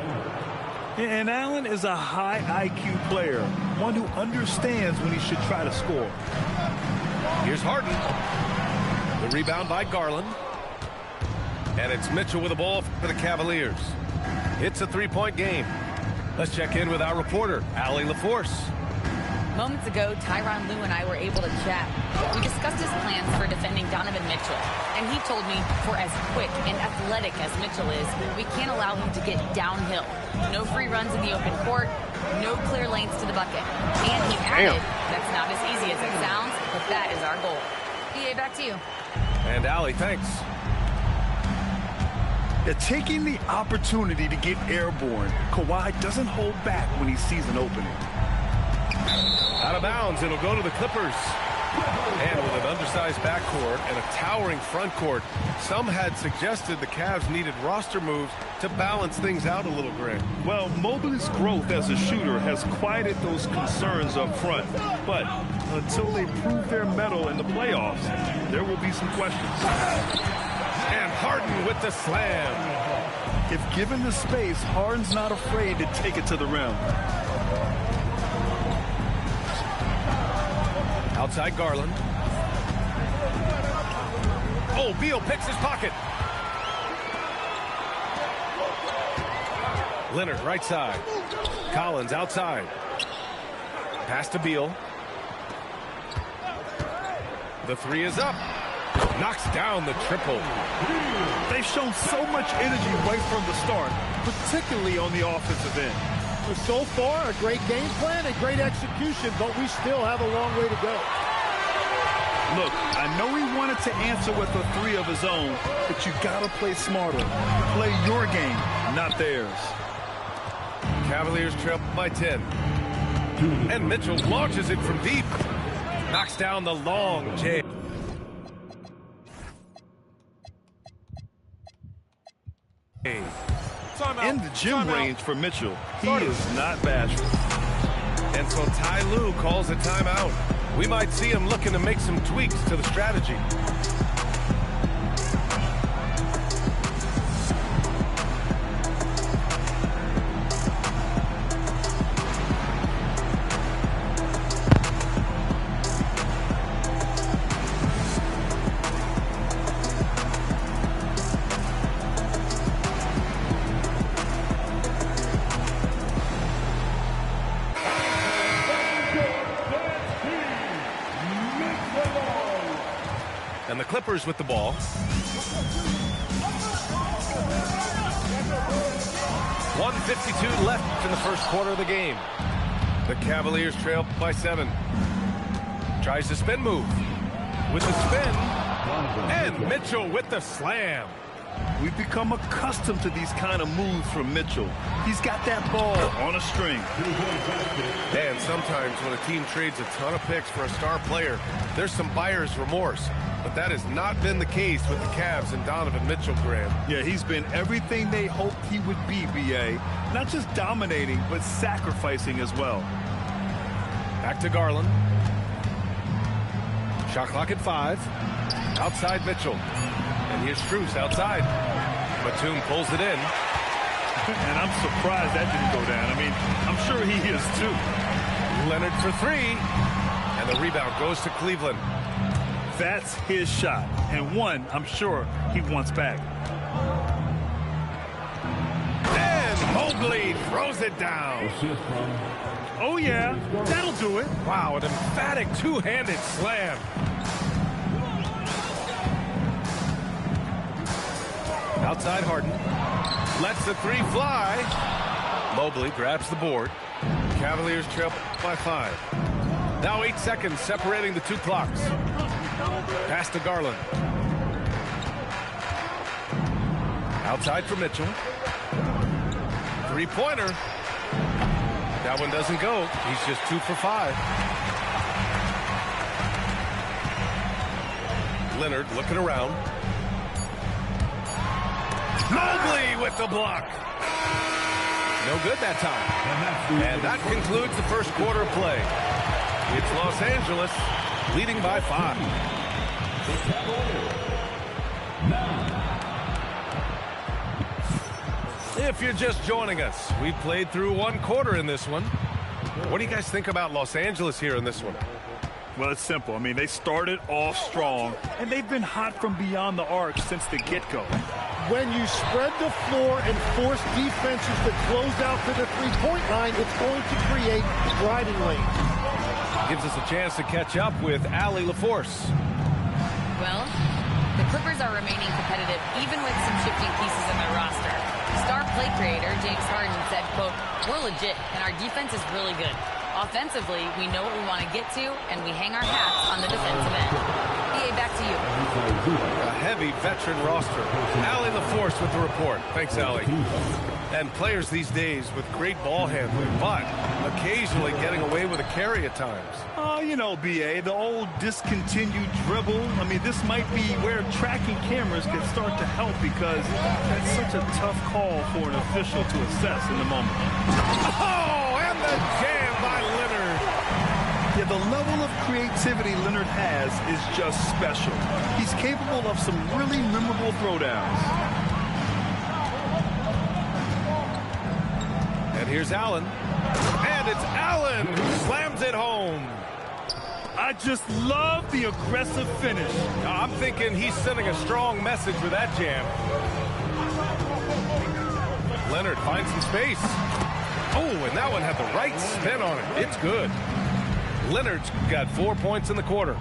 And Allen is a high IQ player, one who understands when he should try to score. Here's Harden. The rebound by Garland. And it's Mitchell with the ball for the Cavaliers. It's a three-point game. Let's check in with our reporter, Ali LaForce. Moments ago, Tyronn Lue and I were able to chat. We discussed his plans for defending Donovan Mitchell. And he told me for as quick and athletic as Mitchell is, we can't allow him to get downhill. No free runs in the open court, no clear lanes to the bucket. And he added, that's not as easy as it sounds, but that is our goal. BA, back to you. And Ali, thanks. They're taking the opportunity to get airborne. Kawhi doesn't hold back when he sees an opening. Out of bounds, it'll go to the Clippers. And with an undersized backcourt and a towering front court, some had suggested the Cavs needed roster moves to balance things out a little, Grant. Well, Mobley's growth as a shooter has quieted those concerns up front. But until they prove their mettle in the playoffs, there will be some questions. And Harden with the slam. If given the space, Harden's not afraid to take it to the rim. Outside Garland. Oh, Beal picks his pocket. Leonard right side. Collins outside. Pass to Beal. The three is up. Knocks down the triple. They've shown so much energy right from the start, particularly on the offensive end. So far, a great game plan and great execution, but we still have a long way to go. Look, I know he wanted to answer with a three of his own, but you gotta play smarter. Play your game, not theirs. Cavaliers trail by 10. And Mitchell launches it from deep. Knocks down the long J. In the gym range for Mitchell, he is not bashful. And so Ty Lue calls a timeout. We might see him looking to make some tweaks to the strategy. And the Clippers with the ball. .152 left in the first quarter of the game. The Cavaliers trail by 7. Tries the spin move. With the spin. And Mitchell with the slam. We've become accustomed to these kind of moves from Mitchell. He's got that ball on a string. And sometimes when a team trades a ton of picks for a star player, there's some buyer's remorse. But that has not been the case with the Cavs and Donovan Mitchell, Graham. Yeah, he's been everything they hoped he would be, BA. Not just dominating, but sacrificing as well. Back to Garland. Shot clock at 5. Outside Mitchell. And here's Strus outside. Batum pulls it in. And I'm surprised that didn't go down. I mean, I'm sure he is too. Leonard for 3. And the rebound goes to Cleveland. That's his shot. And one I'm sure he wants back. Mobley throws it down. Oh, yeah. That'll do it. Wow, an emphatic two-handed slam. Outside Harden. Lets the three fly. Mobley grabs the board. Cavaliers trail by 5. Now 8 seconds separating the two clocks. Pass to Garland. Outside for Mitchell. Three-pointer. That one doesn't go. He's just 2 for 5. Leonard looking around. Mobley with the block. No good that time. And that concludes the first quarter of play. It's Los Angeles leading by 5. If you're just joining us, we've played through 1 quarter in this one. What do you guys think about Los Angeles here in this one? Well, it's simple. I mean, they started off strong, and they've been hot from beyond the arc since the get-go. When you spread the floor and force defenses to close out to the three-point line, it's going to create driving lanes. Gives us a chance to catch up with Allie LaForce. Well, the Clippers are remaining competitive even with some shifting pieces in their roster. Star play creator James Harden said, quote, "We're legit and our defense is really good. Offensively, we know what we want to get to and we hang our hats on the defensive end." BA, back to you. A heavy veteran roster. Allie LaForce with the report. Thanks, Allie. And players these days with great ball handling, but occasionally getting away with a carry at times. Oh, you know, BA, the old discontinued dribble. I mean, this might be where tracking cameras can start to help because that's such a tough call for an official to assess in the moment. Oh, and the jam by Leonard. Yeah, the level of creativity Leonard has is just special. He's capable of some really memorable throwdowns. And here's Allen. And it's Allen who slams it home. I just love the aggressive finish. I'm thinking he's sending a strong message with that jam. Leonard finds some space. Oh, and that one had the right spin on it. It's good. Leonard's got 4 points in the quarter.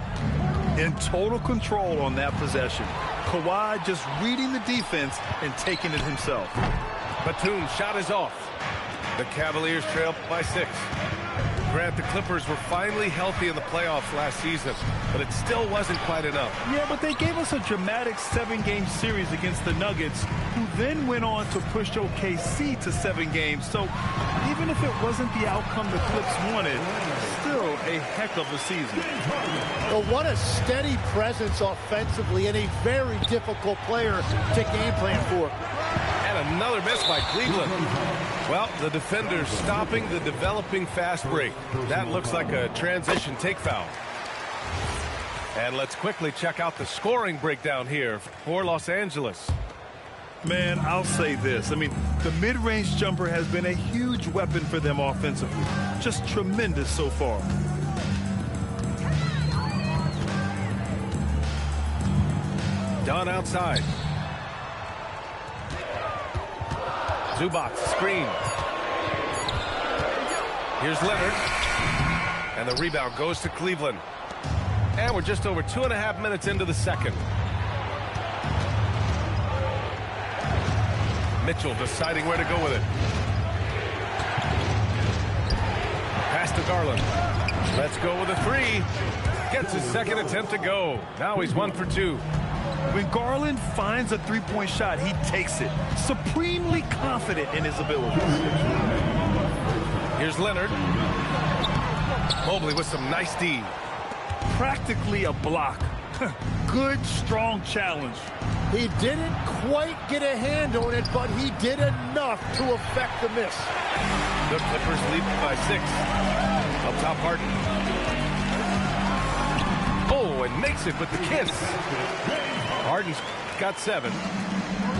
In total control on that possession. Kawhi just reading the defense and taking it himself. Batum's shot is off. The Cavaliers trail by 6. Grant, the Clippers were finally healthy in the playoffs last season, but it still wasn't quite enough. Yeah, but they gave us a dramatic 7-game series against the Nuggets, who then went on to push OKC to 7 games. So even if it wasn't the outcome the Clips wanted, still a heck of a season. Well, what a steady presence offensively and a very difficult player to game plan for. And another miss by Cleveland. Well, the defenders stopping the developing fast break. That looks like a transition take foul. And let's quickly check out the scoring breakdown here for Los Angeles. Man, I'll say this. I mean, the mid-range jumper has been a huge weapon for them offensively. Just tremendous so far. Dunn outside. Zubac screen. Here's Leonard. And the rebound goes to Cleveland. And we're just over 2.5 minutes into the second. Mitchell deciding where to go with it. Pass to Garland. Let's go with a 3. Gets his second attempt to go. Now he's 1 for 2. When Garland finds a three-point shot, he takes it. Supremely confident in his ability. Here's Leonard. Mobley with some nice D. Practically a block. Good, strong challenge. He didn't quite get a hand on it, but he did enough to affect the miss. The Clippers lead by 6. Up top, Harden. Oh, and makes it with the kiss. Harden's got 7.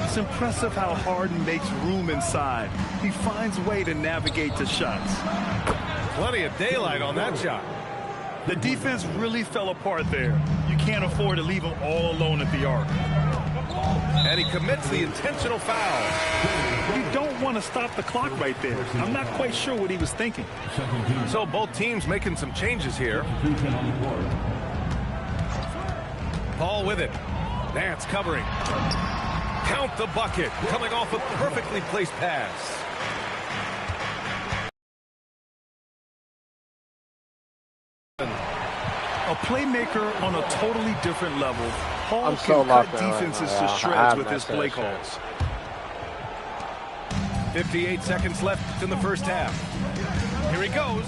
It's impressive how Harden makes room inside. He finds a way to navigate the shots. Plenty of daylight on that shot. The defense really fell apart there. You can't afford to leave him all alone at the arc. And he commits the intentional foul. You don't want to stop the clock right there. I'm not quite sure what he was thinking. So both teams making some changes here. Paul with it. Nance covering. Count the bucket. Coming off a perfectly placed pass. A playmaker on a totally different level. Paul can cut defenses to shreds with his play calls. 58 seconds left in the first half. Here he goes.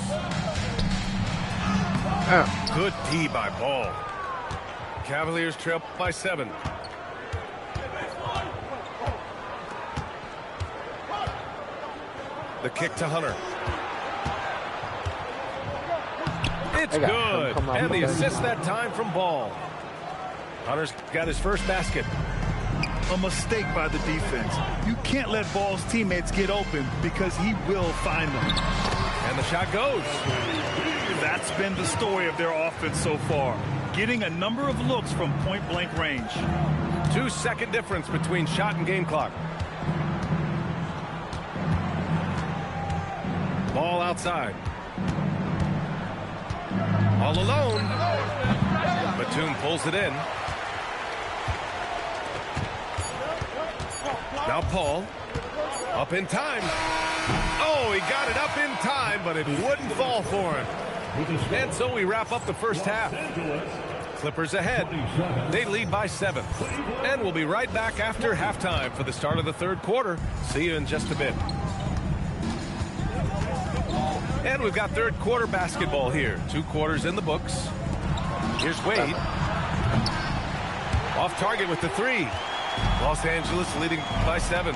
Good D by Ball. Cavaliers trail by 7. The kick to Hunter. It's good. And the assist that time from Ball. Hunter's got his first basket. A mistake by the defense. You can't let Ball's teammates get open because he will find them. And the shot goes. That's been the story of their offense so far. Getting a number of looks from point-blank range. 2-second difference between shot and game clock. Ball outside. All alone. Batum pulls it in. Now Paul. Up in time. Oh, he got it up in time, but it wouldn't fall for him. And so we wrap up the first half. Clippers ahead. They lead by 7. And we'll be right back after halftime for the start of the third quarter. See you in just a bit. And we've got third quarter basketball here. 2 quarters in the books. Here's Wade. Off target with the 3. Los Angeles leading by 7.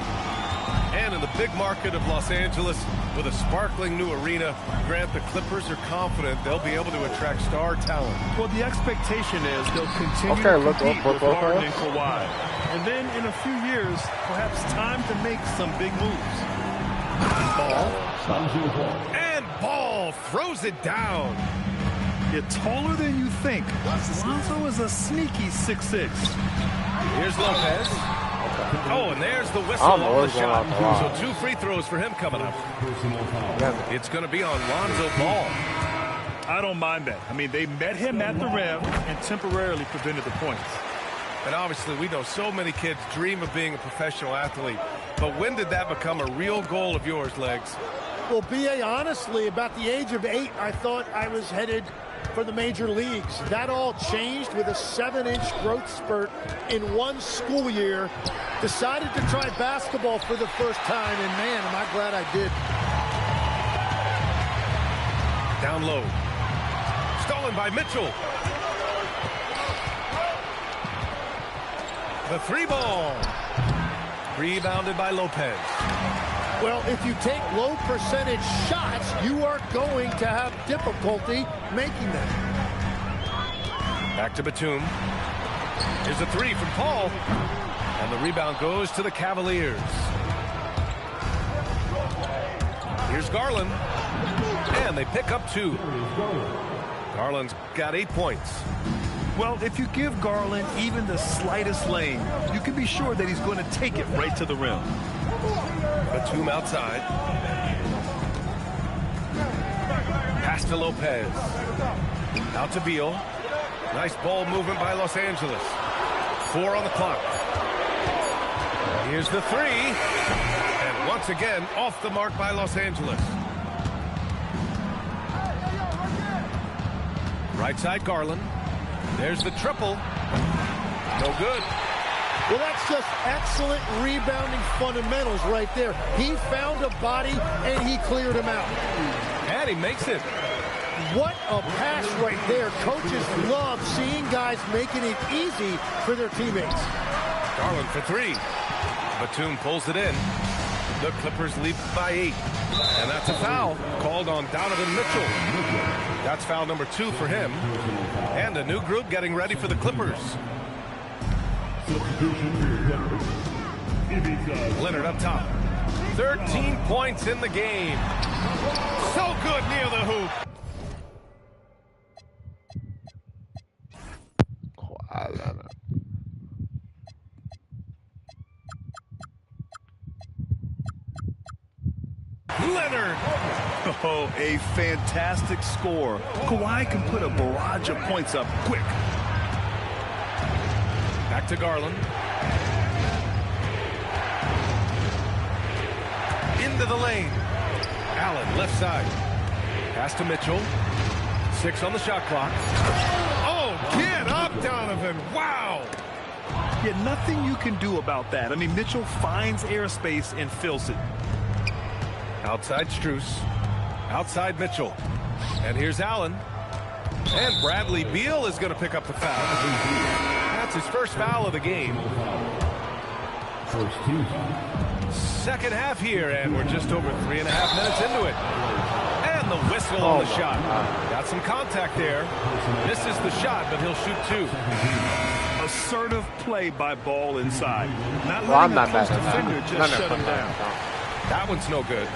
And in the big market of Los Angeles, with a sparkling new arena, Grant, the Clippers are confident they'll be able to attract star talent. Well, the expectation is they'll continue to compete with Harden and Kawhi. And then in a few years, perhaps time to make some big moves. Ball. And Ball throws it down. You're taller than you think. Lonzo is a sneaky 6'6". Here's Lopez. Oh, and there's the whistle on the shot. So 2 free throws for him coming up. It's going to be on Lonzo Ball. I don't mind that. I mean, they met him at the rim and temporarily prevented the points. And obviously, we know so many kids dream of being a professional athlete. But when did that become a real goal of yours, Legs? Well, B.A., honestly, about the age of 8, I thought I was headed for the major leagues. That all changed with a 7-inch growth spurt in 1 school year. Decided to try basketball for the first time, and man, am I glad I did. Down low. Stolen by Mitchell. The 3 ball. Rebounded by Lopez. Well, if you take low percentage shots, you are going to have difficulty making them. Back to Batum. Here's a 3 from Paul. And the rebound goes to the Cavaliers. Here's Garland. And they pick up 2. Garland's got 8 points. Well, if you give Garland even the slightest lane, you can be sure that he's going to take it right to the rim. Batum outside. Pass to Lopez. Out to Beal. Nice ball movement by Los Angeles. 4 on the clock. Here's the 3. And once again, off the mark by Los Angeles. Right side, Garland. There's the triple. No good. Well, that's just excellent rebounding fundamentals right there. He found a body, and he cleared him out. And he makes it. What a pass right there. Coaches love seeing guys making it easy for their teammates. Garland for 3. Batum pulls it in. The Clippers lead by 8. And that's a foul called on Donovan Mitchell. That's foul number 2 for him. And a new group getting ready for the Clippers. Leonard up top. 13 points in the game. So good near the hoop. Kawhi Leonard. Leonard. Oh, a fantastic score. Kawhi can put a barrage of points up quick. Back to Garland. Into the lane. Allen, left side. Pass to Mitchell. 6 on the shot clock. Oh, get up, Donovan. Wow. Yeah, nothing you can do about that. I mean, Mitchell finds airspace and fills it. Outside Strus. Outside Mitchell. And here's Allen. And Bradley Beal is going to pick up the foul. That's his first foul of the game. Second half here, and we're just over 3.5 minutes into it. And the whistle on the shot. Got some contact there. Misses the shot, but he'll shoot 2. Assertive play by Ball inside. Not Well, I'm letting not a mad close at defender that. just shut him down. That one's no good.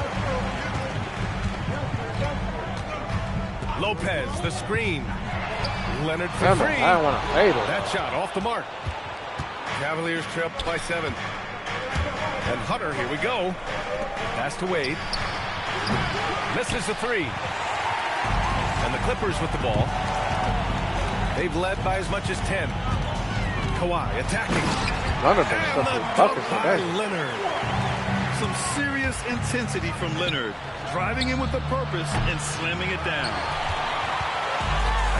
Lopez, the screen. Leonard for 3. I don't want to fade it. That shot off the mark. Cavaliers trail by 7. And Hunter, here we go. Pass to Wade. Misses the 3. And the Clippers with the ball. They've led by as much as 10. Kawhi attacking. None of them And stuff the is dunk buckets by today. Leonard. Some serious intensity from Leonard. Driving in with a purpose and slamming it down.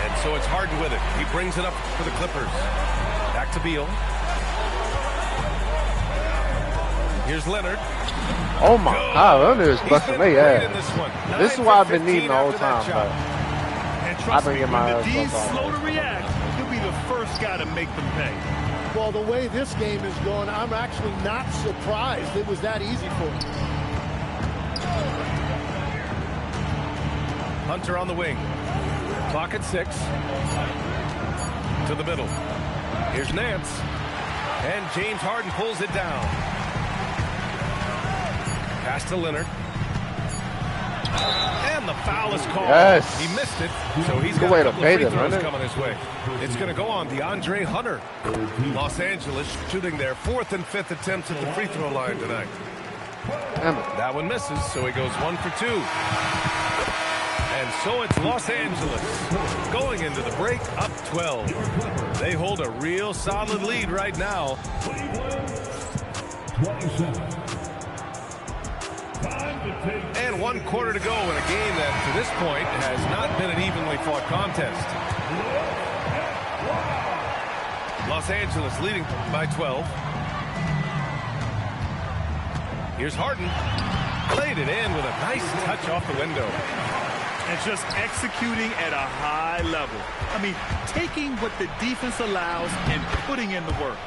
And so it's Harden with it. He brings it up for the Clippers. Back to Beal. Here's Leonard. Oh my God, Leonard is busting their great in ass. this one. This is 9 what for I've been needing the whole 15 after time, that but And I've trust been me, getting my when the ass D's bumped slow all to react, he'll be the first guy to make them pay. Well, the way this game is going, I'm actually not surprised it was that easy for him. Hunter on the wing. Clock at 6. To the middle. Here's Nance. And James Harden pulls it down. Pass to Leonard. And the foul is called. Yes. He missed it, so he's Good got way a to couple pay of free them, throws isn't it? coming his way. It's going to go on DeAndre Hunter. Los Angeles shooting their 4th and 5th attempts at the free throw line tonight. That one misses, so he goes 1 for 2. And so it's Los Angeles going into the break up 12. They hold a real solid lead right now. 27. And 1 quarter to go in a game that to this point has not been an evenly fought contest. Los Angeles leading by 12. Here's Harden. Played it in with a nice touch off the window. And just executing at a high level. I mean, taking what the defense allows and putting in the work.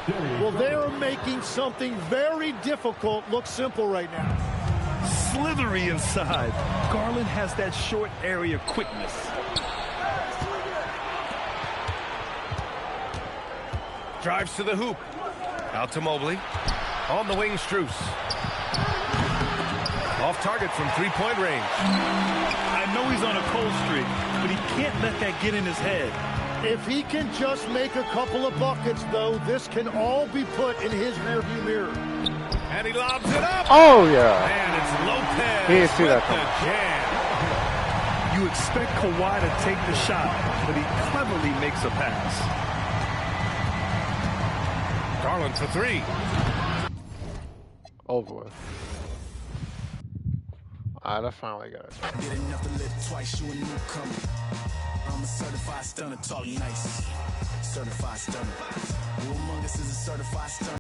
Well, they're making something very difficult look simple right now. Slithery inside. Garland has that short area quickness. Drives to the hoop. Out to Mobley. On the wing, Strus. Off target from 3-point range. I know he's on a cold streak, but he can't let that get in his head. If he can just make a couple of buckets, though, this can all be put in his rearview mirror. And he lobs it up. Oh, yeah. And it's Lopez He didn't see with that the coming. jam. You expect Kawhi to take the shot, but he cleverly makes a pass. Garland for 3. Over with. Alright, I finally got it. Did enough to live twice, you a newcomer. I'm a certified stunner, talk nice. Certified stunner. Who among us is a certified stunner?